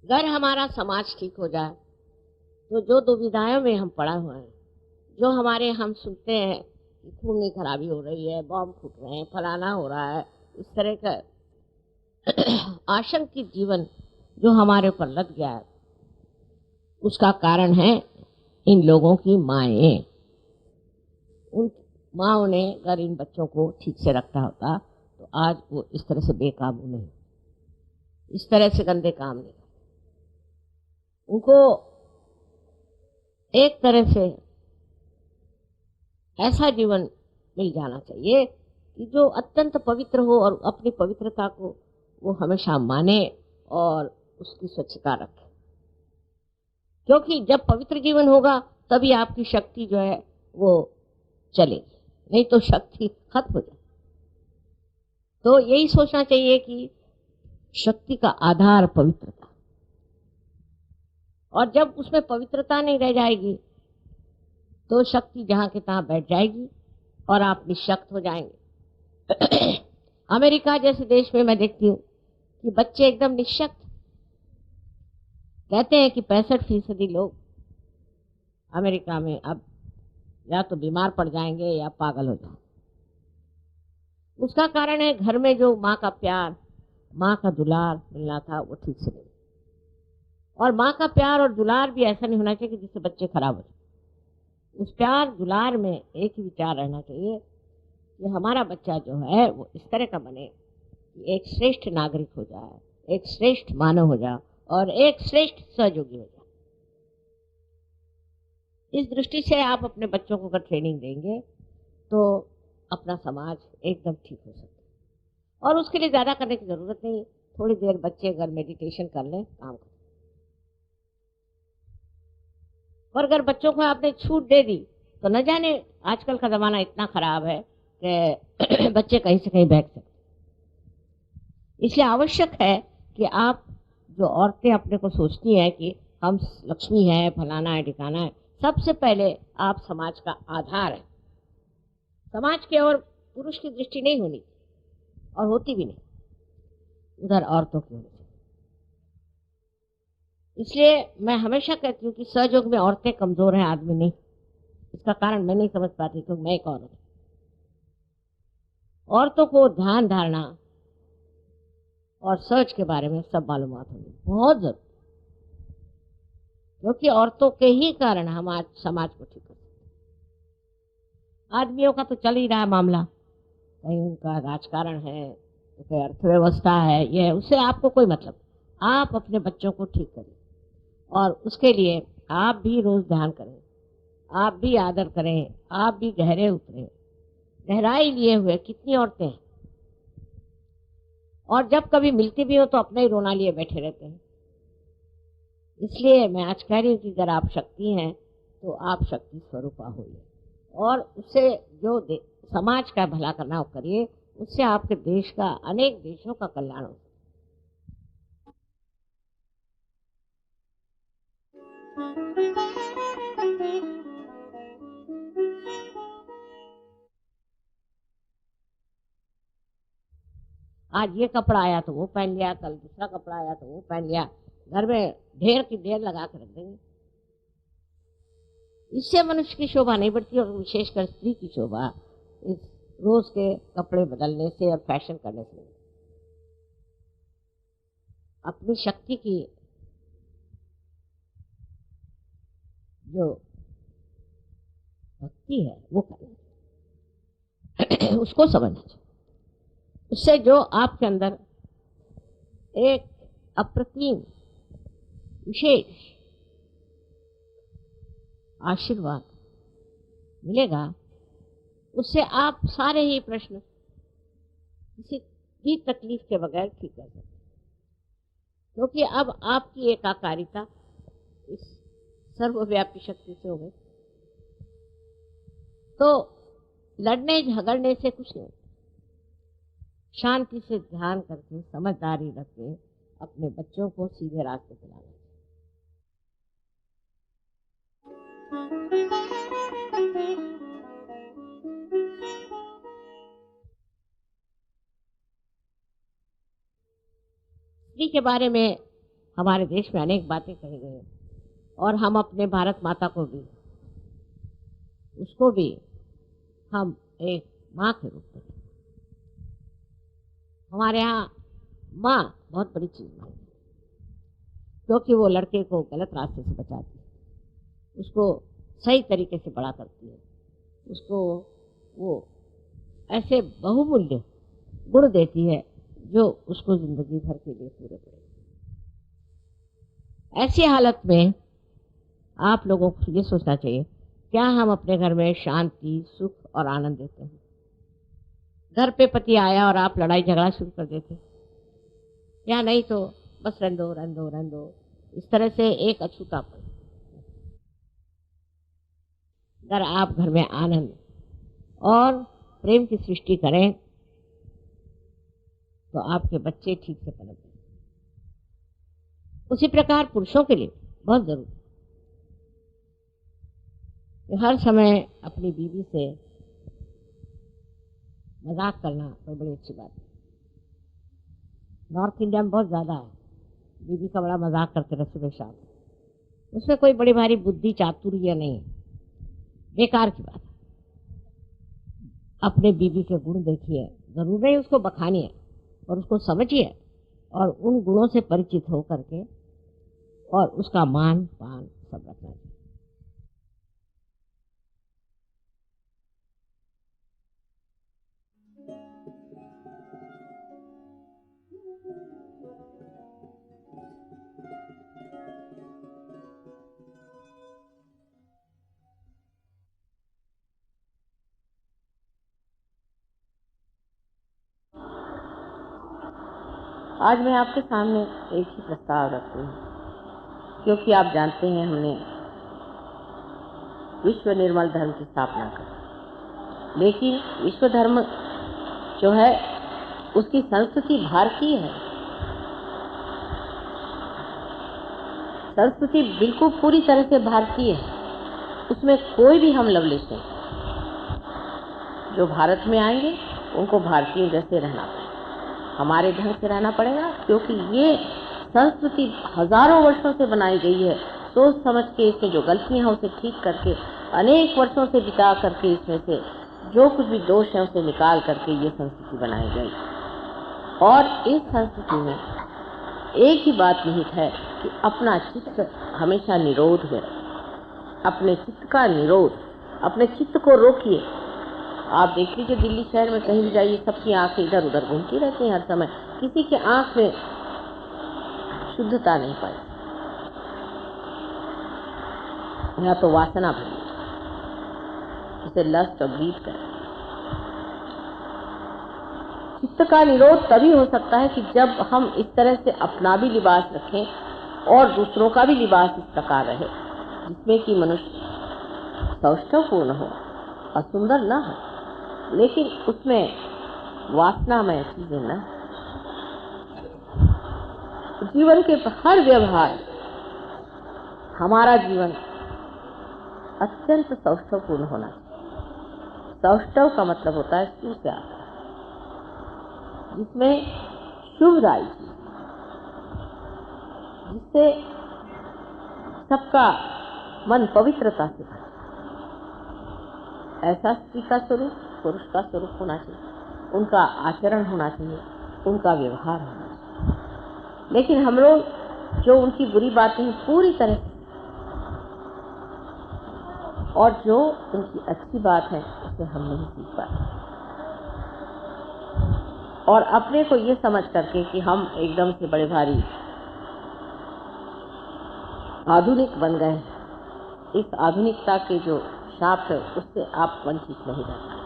अगर हमारा समाज ठीक हो जाए तो जो दुविधाओं में हम पड़ा हुआ है, जो हमारे हम सुनते हैं कि खून की खराबी हो रही है, बॉम्ब फूट रहे हैं, फलाना हो रहा है, इस तरह का आशंकित जीवन जो हमारे ऊपर लग गया है, उसका कारण है इन लोगों की माएँ। उन माँओं ने अगर इन बच्चों को ठीक से रखा होता तो आज वो इस तरह से बेकाबू नहीं, इस तरह से गंदे काम नहीं। उनको एक तरह से ऐसा जीवन मिल जाना चाहिए कि जो अत्यंत पवित्र हो और अपनी पवित्रता को वो हमेशा माने और उसकी स्वच्छता रखे। क्योंकि जब पवित्र जीवन होगा तभी आपकी शक्ति जो है वो चलेगी, नहीं तो शक्ति खत्म हो जाए। तो यही सोचना चाहिए कि शक्ति का आधार पवित्रता, और जब उसमें पवित्रता नहीं रह जाएगी तो शक्ति जहां के तहां बैठ जाएगी और आप निःशक्त हो जाएंगे। अमेरिका जैसे देश में मैं देखती हूँ कि बच्चे एकदम निःशक्त, कहते हैं कि 65% लोग अमेरिका में अब या तो बीमार पड़ जाएंगे या पागल हो जाएंगे। उसका कारण है घर में जो माँ का प्यार, माँ का दुलार मिलना था वो ठीक से नहीं। और माँ का प्यार और दुलार भी ऐसा नहीं होना चाहिए कि जिससे बच्चे खराब हो जाए। उस प्यार दुलार में एक ही विचार रहना चाहिए कि हमारा बच्चा जो है वो इस तरह का बने कि एक श्रेष्ठ नागरिक हो जाए, एक श्रेष्ठ मानव हो जाए और एक श्रेष्ठ सहयोगी हो जाए। इस दृष्टि से आप अपने बच्चों को अगर ट्रेनिंग देंगे तो अपना समाज एकदम ठीक हो सकता है। और उसके लिए ज़्यादा करने की ज़रूरत नहीं, थोड़ी देर बच्चे अगर मेडिटेशन कर लें काम कर। और अगर बच्चों को आपने छूट दे दी तो न जाने, आजकल का ज़माना इतना ख़राब है कि बच्चे कहीं से कहीं भाग सकते। इसलिए आवश्यक है कि आप, जो औरतें अपने को सोचती हैं कि हम लक्ष्मी हैं, फलाना है, ठिकाना है, सबसे पहले आप समाज का आधार है। समाज की ओर पुरुष की दृष्टि नहीं होनी और होती भी नहीं, उधर औरतों की होनी चाहिए। इसलिए मैं हमेशा कहती हूँ कि सहयोग में औरतें कमजोर हैं, आदमी नहीं। इसका कारण मैं नहीं समझ पाती क्योंकि मैं एक औरत हूँ। औरतों को ध्यान धारणा और सर्च के बारे में सब मालूमात होनी बहुत जरूरी, क्योंकि औरतों के ही कारण हम आज समाज को ठीक कर सकते। आदमियों का तो चल ही रहा है मामला, कहीं उनका राजकारण है तो कहीं अर्थव्यवस्था है, ये उससे आपको कोई मतलब। आप अपने बच्चों को ठीक करिए और उसके लिए आप भी रोज ध्यान करें, आप भी आदर करें, आप भी गहरे उतरें। गहराई लिए हुए कितनी औरतें हैं, और जब कभी मिलती भी हो तो अपना ही रोना लिए बैठे रहते हैं। इसलिए मैं आज कह रही हूँ कि अगर आप शक्ति हैं तो आप शक्ति स्वरूपा होइए और उससे जो समाज का भला करना हो करिए, उससे आपके देश का, अनेक देशों का कल्याण हो। आज ये कपड़ा आया तो वो पहन लिया, कल दूसरा कपड़ा आया तो वो पहन लिया, घर में ढेर की ढेर लगा कर रख देंगे। इससे मनुष्य की शोभा नहीं बढ़ती, और विशेषकर स्त्री की शोभा इस रोज के कपड़े बदलने से और फैशन करने से। अपनी शक्ति की जो भक्ति है वो करना, उसको समझना चाहिए। उससे जो आपके अंदर एक अप्रतिम विशेष आशीर्वाद मिलेगा, उससे आप सारे ही प्रश्न किसी भी तकलीफ के बगैर ठीक कर सकते, क्योंकि अब आपकी एकाकारिता इस सर्वव्यापी शक्ति से हो गई। तो लड़ने झगड़ने से कुछ नहीं, शांति से ध्यान करके, समझदारी रख के अपने बच्चों को सीधे रास्ते पे लाना। स्त्री के बारे में हमारे देश में अनेक बातें कही गई हैं, और हम अपने भारत माता को भी, उसको भी हम एक माँ के रूप में, हमारे यहाँ माँ बहुत बड़ी चीज मानी, क्योंकि वो लड़के को गलत रास्ते से बचाती है, उसको सही तरीके से बड़ा करती है, उसको वो ऐसे बहुमूल्य गुण देती है जो उसको जिंदगी भर के लिए पूरे पड़े। ऐसी हालत में आप लोगों को ये सोचना चाहिए, क्या हम अपने घर में शांति, सुख और आनंद देते हैं? घर पे पति आया और आप लड़ाई झगड़ा शुरू कर देते, या नहीं तो बस रहने दो रहने दो रहने दो, इस तरह से एक अछूतापन। अगर आप घर में आनंद और प्रेम की सृष्टि करें तो आपके बच्चे ठीक से पनपते। उसी प्रकार पुरुषों के लिए बहुत जरूरी है कि हर समय अपनी बीवी से मजाक करना कोई बड़ी अच्छी बात है। नॉर्थ इंडिया में बहुत ज्यादा है, बीवी का बड़ा मजाक करते रहे सुबह शाम। उसमें कोई बड़ी भारी बुद्धि चातुर्य नहीं है, बेकार की बात है। अपने बीवी के गुण देखिए, जरूर नहीं उसको बखानिए, और उसको समझिए और उन गुणों से परिचित हो करके और उसका मान पान सब रखना चाहिए। आज मैं आपके सामने एक ही प्रस्ताव रखती हूँ, क्योंकि आप जानते हैं हमने विश्व निर्मल धर्म की स्थापना कर, लेकिन विश्व धर्म जो है उसकी संस्कृति भारतीय है। संस्कृति बिल्कुल पूरी तरह से भारतीय है, उसमें कोई भी हम लवलेश नहीं। जो भारत में आएंगे उनको भारतीयों जैसे रहना पड़ेगा, हमारे ढंग से रहना पड़ेगा, क्योंकि ये संस्कृति हजारों वर्षों से बनाई गई है। सोच समझ के इसमें जो गलतियां हैं उसे ठीक करके, अनेक वर्षों से बिता करके इसमें से जो कुछ भी दोष है उसे निकाल करके ये संस्कृति बनाई गई। और इस संस्कृति में एक ही बात निहित है कि अपना चित्त हमेशा निरोध में, अपने चित्त का निरोध, अपने चित्त को रोकिए। आप देख लीजिए दिल्ली शहर में कहीं भी जाइए, सबकी आंखें इधर उधर घूमती रहती हैं हर समय, किसी के आंख में शुद्धता नहीं पाई, यहाँ तो वासना भरी, इसे लस्ट और ग्रीड करें। चित्त का निरोध तभी हो सकता है कि जब हम इस तरह से अपना भी लिबास रखें और दूसरों का भी लिबास इस प्रकार रहे जिसमें कि मनुष्य सौष्ठवपूर्ण हो, असुंदर न हो, लेकिन उसमें वासनामय चीजें न। जीवन के हर व्यवहार, हमारा जीवन अत्यंत सौष्ठवपूर्ण होना चाहिए। सौष्ठव का मतलब होता है सु से आता, जिसमें शुभदायी चीज, जिससे सबका मन पवित्रता से भरे, ऐसा स्त्री का स्वरूप, पुरुष का स्वरूप होना चाहिए, उनका आचरण होना चाहिए, उनका व्यवहार होना चाहिए। लेकिन हम लोग जो उनकी बुरी बातें हैं पूरी तरह से, और जो उनकी अच्छी बात है उसे हम नहीं सीख पाते, और अपने को ये समझ करके कि हम एकदम से बड़े भारी आधुनिक बन गए, इस आधुनिकता के जो शाप है उससे आप वंचित नहीं रह पाए।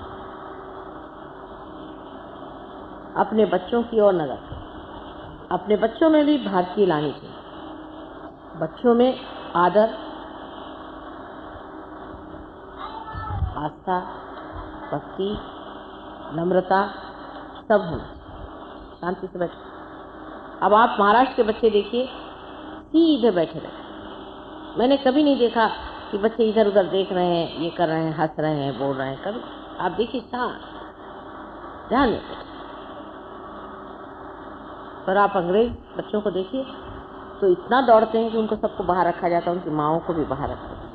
अपने बच्चों की ओर नजर, अपने बच्चों में भी भारतीय लानी चाहिए। बच्चों में आदर, आस्था, भक्ति, नम्रता सब होना चाहिए। शांति से बैठे। अब आप महाराष्ट्र के बच्चे देखिए, सीधे बैठे रहे। मैंने कभी नहीं देखा कि बच्चे इधर उधर देख रहे हैं, ये कर रहे हैं, हंस रहे हैं, बोल रहे हैं। कभी आप देखिए शांत ध्यान देते। पर आप अंग्रेज बच्चों को देखिए तो इतना दौड़ते हैं कि उनको सबको बाहर रखा जाता है, उनकी माओं को भी बाहर रखा जाता है।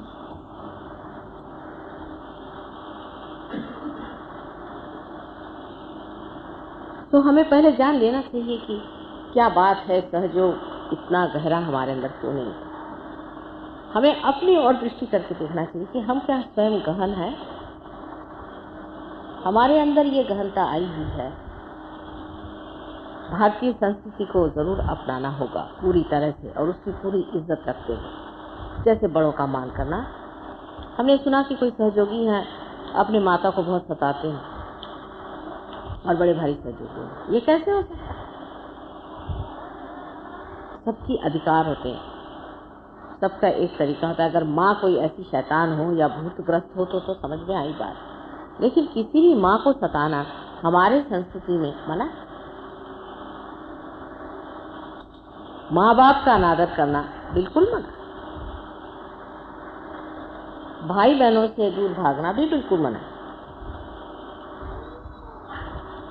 तो हमें पहले जान लेना चाहिए कि क्या बात है, सहयोग इतना गहरा हमारे अंदर क्यों नहीं है। हमें अपनी ओर दृष्टि करके देखना चाहिए कि हम क्या स्वयं गहन है, हमारे अंदर ये गहनता आई हुई है। भारतीय संस्कृति को जरूर अपनाना होगा पूरी तरह से, और उसकी पूरी इज्जत रखते हुए। जैसे बड़ों का मान करना। हमने सुना कि कोई सहयोगी हैं अपने माता को बहुत सताते हैं और बड़े भारी सहयोगी हैं। ये कैसे हो सकता है? सबकी अधिकार होते हैं, सबका एक तरीका होता है। अगर माँ कोई ऐसी शैतान हो या भूतग्रस्त हो तो समझ में आई बात, लेकिन किसी भी माँ को सताना हमारे संस्कृति में मना। माँ बाप का अनादर करना बिल्कुल मना। भाई बहनों से दूर भागना भी बिल्कुल मना।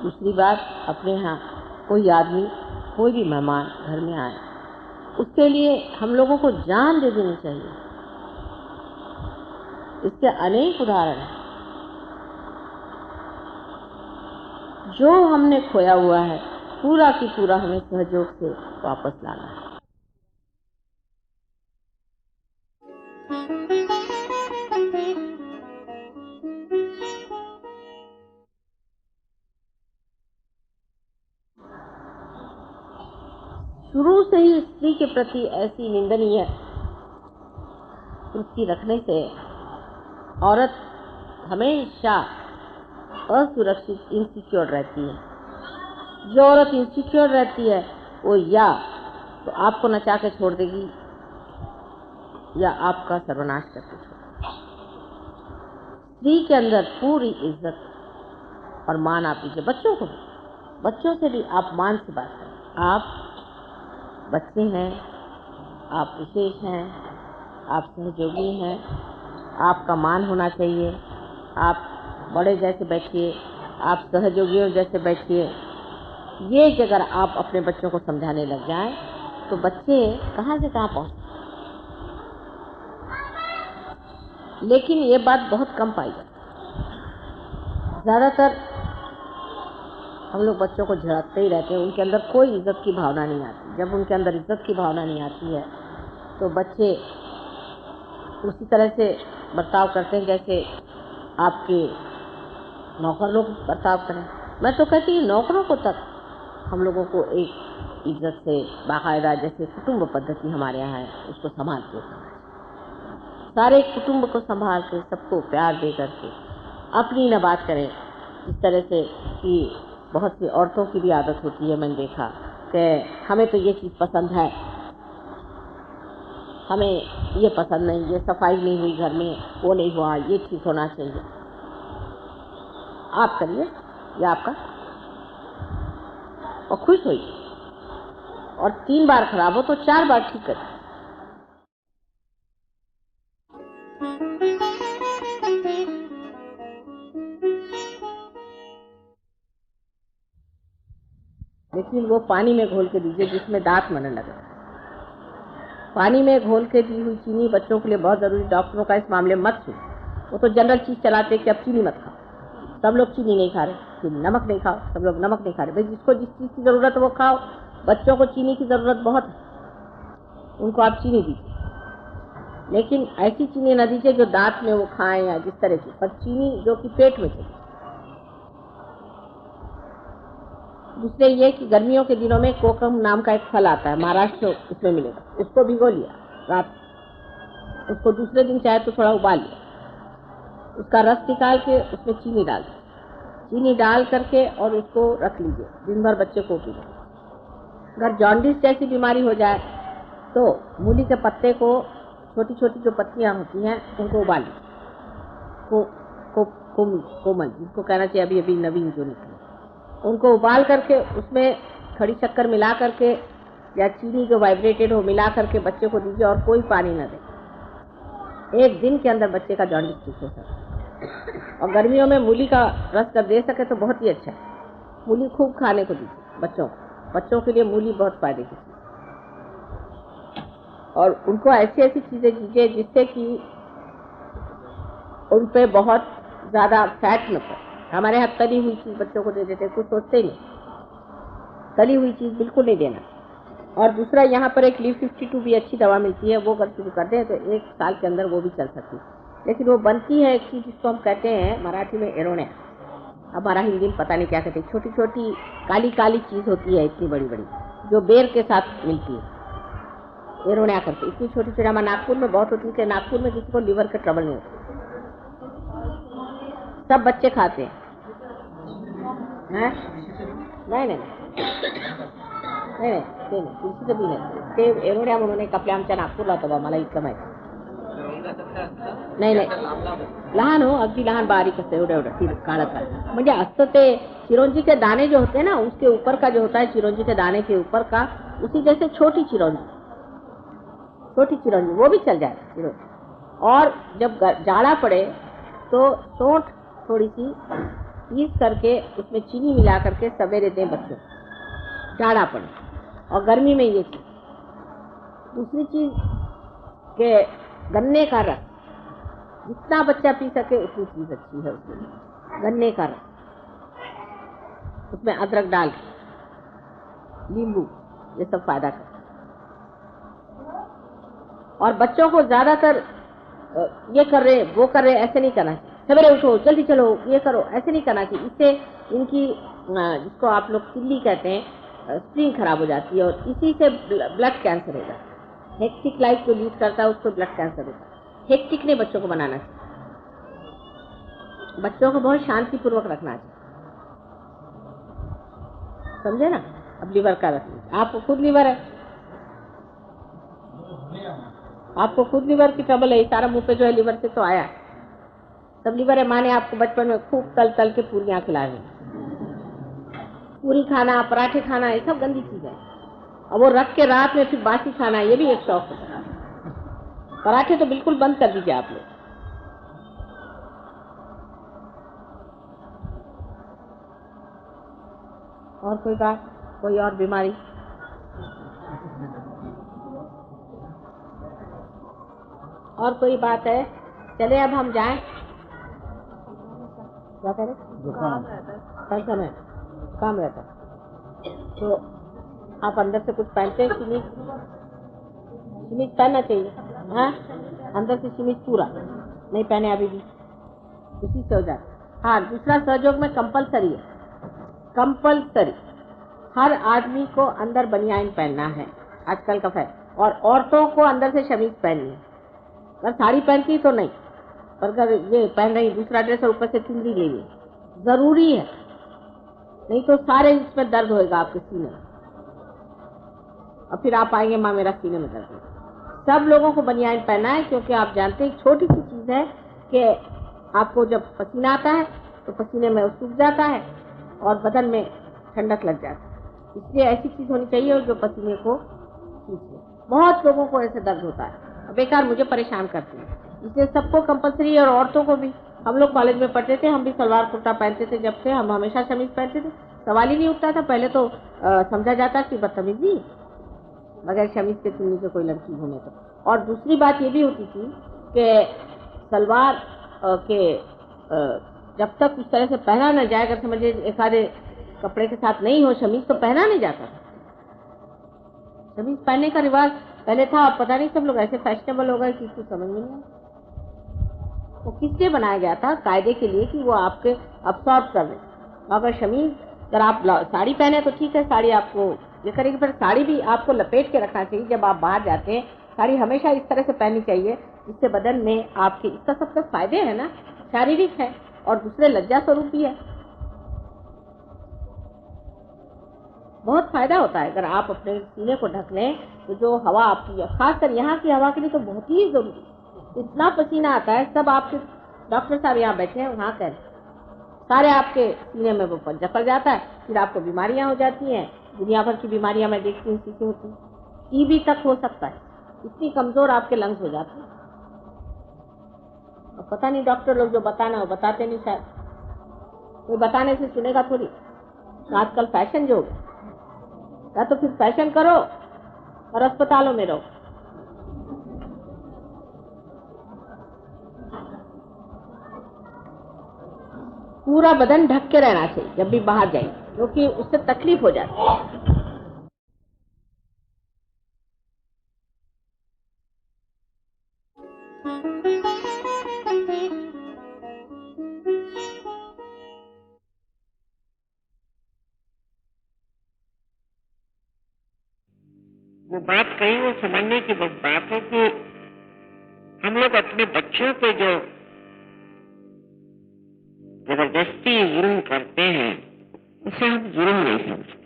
दूसरी बात, अपने यहाँ कोई आदमी, कोई भी मेहमान घर में आए, उसके लिए हम लोगों को जान दे देनी चाहिए। इसके अनेक उदाहरण हैं। जो हमने खोया हुआ है पूरा की पूरा हमें सहयोग से वापस लाना है। शुरू से ही स्त्री के प्रति ऐसी निंदनीय वृत्ति रखने से औरत हमेशा असुरक्षित, इनसिक्योर रहती है। जो औरत इनसिक्योर रहती है वो या तो आपको नचा के छोड़ देगी या आपका सर्वनाश करके छोड़ेगी। स्त्री के अंदर पूरी इज्जत और मान आप दीजिए। बच्चों को, बच्चों से भी आप मान से बात करें। आप बच्चे हैं, आप विशेष हैं, आप सहयोगी हैं, आपका मान होना चाहिए। आप बड़े जैसे बैठिए, आप सहयोगियों जैसे बैठिए। ये अगर आप अपने बच्चों को समझाने लग जाएं तो बच्चे कहाँ से कहाँ पहुँचते। लेकिन ये बात बहुत कम पाई जाती है। ज़्यादातर हम लोग बच्चों को झड़कते ही रहते हैं, उनके अंदर कोई इज्जत की भावना नहीं आती। जब उनके अंदर इज्जत की भावना नहीं आती है तो बच्चे उसी तरह से बर्ताव करते हैं जैसे आपके नौकर लोग बर्ताव करें। मैं तो कहती हूँ नौकरों को तक हम लोगों को एक इज्जत से बाकायदा, जैसे कुटुंब पद्धति हमारे यहाँ है, उसको संभाल के सारे कुटुंब को संभाल के सबको प्यार दे करके अपनी न बात करें। इस तरह से कि बहुत सी औरतों की भी आदत होती है, मैंने देखा कि हमें तो ये चीज़ पसंद है, हमें ये पसंद नहीं, ये सफाई नहीं हुई घर में, वो नहीं हुआ, ये ठीक होना चाहिए। आप करिए या आपका, और खुश होइए। और 3 बार खराब हो तो 4 बार ठीक करिए। लेकिन वो पानी में घोल के दीजिए जिसमें दांत मरने लगे। पानी में घोल के दी हुई चीनी बच्चों के लिए बहुत ज़रूरी। डॉक्टरों का इस मामले में मत सुनो। वो तो जनरल चीज़ चलाते कि अब चीनी मत खाओ। सब लोग चीनी नहीं खा रहे, फिर नमक नहीं खाओ, सब लोग नमक नहीं खा रहे। भाई जिसको जिस चीज़ की ज़रूरत है वो खाओ। बच्चों को चीनी की ज़रूरत बहुत है, उनको आप चीनी दीजिए, लेकिन ऐसी चीनी न दीजिए जो दांत में वो खाएं या जिस तरह की, पर चीनी जो कि पेट में चले। दूसरे ये कि गर्मियों के दिनों में कोकम नाम का एक फल आता है, महाराष्ट्र इसमें मिलेगा। उसको भिगो लिया रात, उसको दूसरे दिन चाहे तो थोड़ा उबाल लिया, उसका रस निकाल के उसमें चीनी डाल दी, चीनी डाल करके और उसको रख लीजिए, दिन भर बच्चे को पीजिए। अगर जॉन्डिस जैसी बीमारी हो जाए तो मूली के पत्ते को, छोटी छोटी जो पत्तियां होती हैं उनको उबाल लीजिए, कोमल जिसको कहना चाहिए अभी अभी नवीन जो निकले, उनको उबाल करके उसमें खड़ी शक्कर मिला करके या चीनी जो वाइब्रेटेड हो मिला करके बच्चे को दीजिए और कोई पानी न दे। 1 दिन के अंदर बच्चे का जॉन्डिस ठीक हो सकता है। और गर्मियों में मूली का रस कर दे सके तो बहुत ही अच्छा है। मूली खूब खाने को दीजिए बच्चों के लिए मूली बहुत फायदे की चीज़। और उनको ऐसी ऐसी चीज़ें दीजिए जिससे कि उन पर बहुत ज़्यादा फैट न पड़े। हमारे यहाँ तली हुई चीज़ बच्चों को दे देते, कुछ सोचते ही नहीं। तली हुई चीज़ बिल्कुल नहीं देना। और दूसरा, यहाँ पर एक लीव 52 भी अच्छी दवा मिलती है, वो अगर शुरू कर दें तो 1 साल के अंदर वो भी चल सकती है। लेकिन वो बनती है एक चीज़ जिसको हम कहते हैं मराठी में एरोण्या, हमारा हिंदी में पता नहीं क्या कहते हैं। छोटी छोटी काली काली चीज़ होती है, इतनी बड़ी बड़ी, जो बेर के साथ मिलती है। एरोनिया करके, इतनी छोटी छोटी। हमारे नागपुर में बहुत होती है कि नागपुर में किसी को लीवर का ट्रबल नहीं होता, सब बच्चे खाते हैं। नहीं नहीं नाही नाही ते नाही, तुळशीचं बी नाही, ते एरोनिया म्हणून एक आपल्या आमच्या नागपूरला होतं बा, मला इतकं माहिती. नाही नाही, लहान हो, अगदी लहान बारीक असतं, एवढं एवढं काळं काळं, म्हणजे असतं ते चिरौंजी के दाने जो होते हैं ना, उसके ऊपर का जो होता है चिरौंजी के दाने के ऊपर का, उसी जैसे छोटी चिरौंजी, वो भी चल जाए चिरौंजी. और जब जाड़ा पड़े तो सौंठ थोड़ी सी पीस करके उसमें चीनी मिला करके सवेरे दें बच्चों, जाड़ा पड़े. और गर्मी में ये चीज. दूसरी चीज के गन्ने का रस, जितना बच्चा पी सके उतनी चीज अच्छी है उसके लिए. गन्ने का रस, उसमें अदरक डाल, नींबू, ये सब फायदा करता है. और बच्चों को ज्यादातर ये कर रहे वो कर रहे ऐसे नहीं करना चाहिए. सवेरे उठो, जल्दी चलो, ये करो, ऐसे नहीं करना चाहिए. इससे इनकी जिसको आप लोग किल्ली कहते हैं, स्प्लीन खराब हो जाती है, और इसी से ब्लड कैंसर हो जाता है. हेक्टिक लाइफ जो लीड करता है उसको ब्लड कैंसर होता है. हेक्टिक नहीं बच्चों को बनाना चाहिए, बच्चों को बहुत शांतिपूर्वक रखना चाहिए, समझे ना. अब लीवर का रख लीजिए, आपको खुद लीवर है, आपको खुद लीवर की ट्रबल है, सारा मुंह पे जो है लीवर से तो आया. तब लीवर है, माने आपको बचपन में खूब तल तल के पूरियां खिला रही, पूरी खाना, पराठे खाना, ये सब गंदी चीज है. और वो रख के रात में फिर बासी खाना, ये भी एक शौक है. पराठे तो बिल्कुल बंद कर दीजिए आप लोग. और कोई बात, कोई और बीमारी? और कोई बात है? चले अब हम जाएं. क्या करें? हर समय काम रहता है. तो आप अंदर से कुछ पहनते हैं, सिमीज पहनना चाहिए. हाँ, अंदर से सिमीज पूरा नहीं पहने अभी भी, उसी से हो जाता. हाँ, दूसरा सहयोग में कंपलसरी है, कंपलसरी हर आदमी को अंदर बनियान पहनना है आजकल का फैशन. और औरतों को अंदर से शमीज पहननी है. अगर साड़ी पहनती तो नहीं, पर अगर ये पहन रही दूसरा ड्रेस और ऊपर से चुनरी ले ली, जरूरी है, नहीं तो सारे इसमें दर्द होएगा आपके सीने में, और फिर आप आएंगे माँ मेरा सीने में दर्द है. सब लोगों को बनियान पहनना है, क्योंकि आप जानते हैं छोटी सी चीज है कि आपको जब पसीना आता है तो पसीने में सूख जाता है और बदन में ठंडक लग जाती है. इसलिए ऐसी चीज होनी चाहिए जो पसीने को खींचे. बहुत लोगों को ऐसे दर्द होता है, बेकार मुझे परेशान करती है. इसलिए सबको कंपलसरी, और औरतों को भी. हम लोग कॉलेज में पढ़ते थे, हम भी सलवार कुर्ता पहनते थे, जब से हम हमेशा शमीज पहनते थे, सवाल ही नहीं उठता था. पहले तो समझा जाता कि बदतमीजी, बगैर शमीज के चुन्नी से कोई लड़की घूमे तो. और दूसरी बात ये भी होती थी कि सलवार के जब तक उस तरह से पहना न जाए, अगर समझे एक आधे कपड़े के साथ नहीं हो शमीज, तो पहना नहीं जाता. शमीज पहनने का रिवाज पहले था, अब पता नहीं सब लोग ऐसे फैशनेबल हो गए कि कुछ समझ में नहीं. वो किसके बनाया गया था? कायदे के लिए, कि वो आपके अब्सॉर्ब कर ले. अगर शमीज, अगर आप साड़ी पहने तो ठीक है, साड़ी आपको ये करेगी, पर साड़ी भी आपको लपेट के रखना चाहिए. जब आप बाहर जाते हैं, साड़ी हमेशा इस तरह से पहननी चाहिए जिससे बदन में आपके, इसका सबसे फायदे है ना, शारीरिक है और दूसरे लज्जा स्वरूप भी है. बहुत फायदा होता है अगर आप अपने सीने को ढक लें, तो जो हवा आपकी, खासकर यहाँ की हवा के लिए तो बहुत ही जरूरी. इतना पसीना आता है. सब आपके डॉक्टर साहब यहाँ बैठे हैं, वहाँ कर सारे आपके सीने में वो जकड़ जाता है, फिर आपको बीमारियां हो जाती हैं. दुनिया भर की बीमारियां मैं देखती हूँ इसी से होती है. टीबी तक हो सकता है, इतनी कमजोर आपके लंग्स हो जाते हैं. और पता नहीं डॉक्टर लोग जो बताना वो बताते नहीं, शायद कोई बताने से सुनेगा थोड़ी. आजकल फैशन जो, या तो फिर फैशन करो और अस्पतालों में रहो. पूरा बदन ढक के रहना चाहिए जब भी बाहर जाए, क्योंकि उससे तकलीफ हो जाती है. वो बात कही, वो समझने की बात है कि हम लोग अपने बच्चों पे जो जबरदस्ती जुल्म करते हैं उसे हम जुल्म नहीं समझते।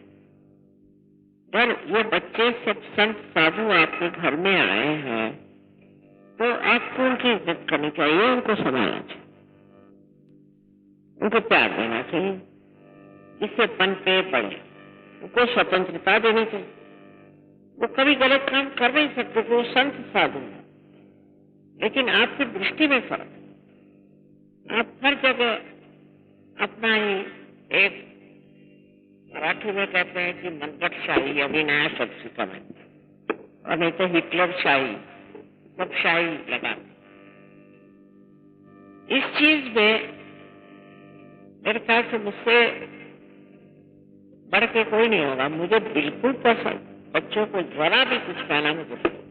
पर ये बच्चे सब संत साधु आपके घर में आए हैं तो आपको उनकी इज्जत करनी चाहिए, उनको संभालना चाहिए, उनको प्यार देना चाहिए, इससे पनपे बढ़े, उनको स्वतंत्रता देनी चाहिए। वो कभी गलत काम कर नहीं सकते, वो संत साधु हैं, लेकिन आपकी दृष्टि में फर्क है। आप हर जगह अपना ही एक, मराठी में कहते हैं कि मनगटशाही अभी नया शब्द सीखा मैंने, और नहीं तो हिटलर शाही, सब शाही लगा। इस चीज में मेरे ख्याल से मुझसे बढ़ के कोई नहीं होगा। मुझे बिल्कुल पसंद, बच्चों को जरा भी कुछ कहना मुझे पसंद।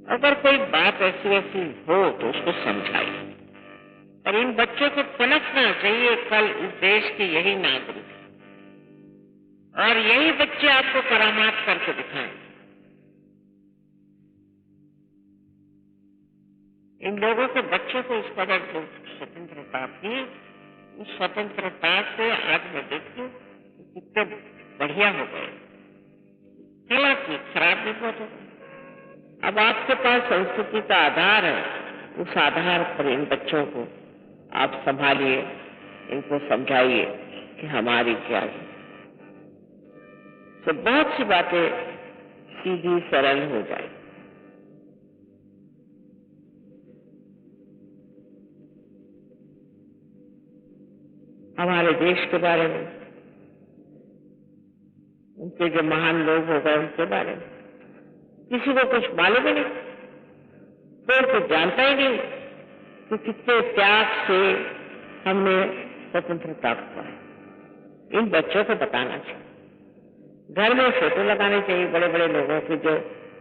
अगर कोई बात ऐसी वैसी हो तो उसको समझाइए, और इन बच्चों को पनपना चाहिए कल इस देश के यही नागरिक, और यही बच्चे आपको करामात करके दिखाएंगे। इन लोगों के बच्चों को इस कदर जो स्वतंत्रता थी, उस स्वतंत्रता से आज मैं देखती हूँ कितने बढ़िया हो गए। हालांकि खराब भी बहुत हो गए। अब आपके पास संस्कृति का आधार है, उस आधार पर इन बच्चों को आप संभालिए, इनको समझाइए कि हमारी क्या है। तो बहुत सी बातें सीधी सरल हो जाए। हमारे देश के बारे में, उनके जो महान लोग हो गए उनके बारे में किसी को कुछ मालूम ही नहीं, कोई कुछ जानता ही नहीं कि कितने त्याग से हमने स्वतंत्रता पाई। इन बच्चों को बताना चाहिए, घर में फोटो लगाने चाहिए बड़े बड़े लोगों के, जो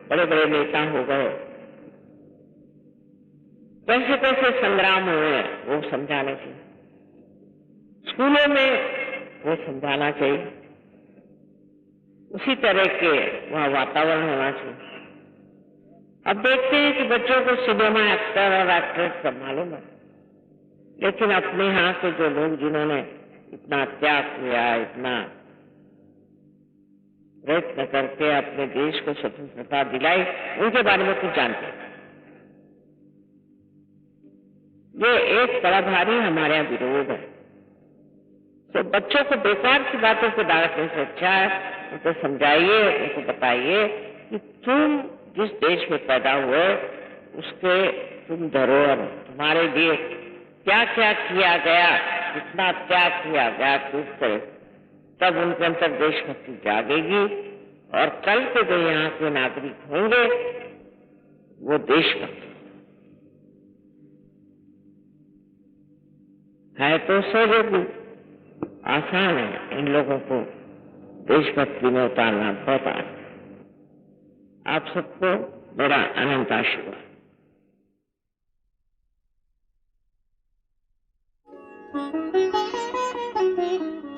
बड़े बड़े नेता हो गए, कैसे कैसे संग्राम हुए वो समझाने चाहिए, स्कूलों में वो समझाना चाहिए, उसी तरह के वहाँ वातावरण होना चाहिए। अब देखते हैं कि बच्चों को सिनेमा एक्टर और एक्ट्रेस सब मालूम है, लेकिन अपने यहाँ के जो लोग जिन्होंने इतना त्याग किया, इतना प्रयत्न करके अपने देश को स्वतंत्रता दिलाई, उनके बारे में कुछ जानते हैं। ये एक बड़ा भारी हमारे यहाँ विरोध है। तो बच्चों को बेकार की बातों को डांटने से अच्छा है उनको समझाइए, उनको बताइए कि तुम जिस देश में पैदा हुए उसके तुम धरोहर, तुम्हारे लिए क्या क्या किया गया, कितना त्याग किया गया, किस तरह, तब उनके अंदर देशभक्ति जागेगी, और कल के जो यहाँ के नागरिक होंगे वो देशभक्त है। तो सहयोगी आसान है इन लोगों को देशभक्ति में उतारना, बहुत आसान। आप सबको बड़ा अनंत आशीर्वाद। Thank you.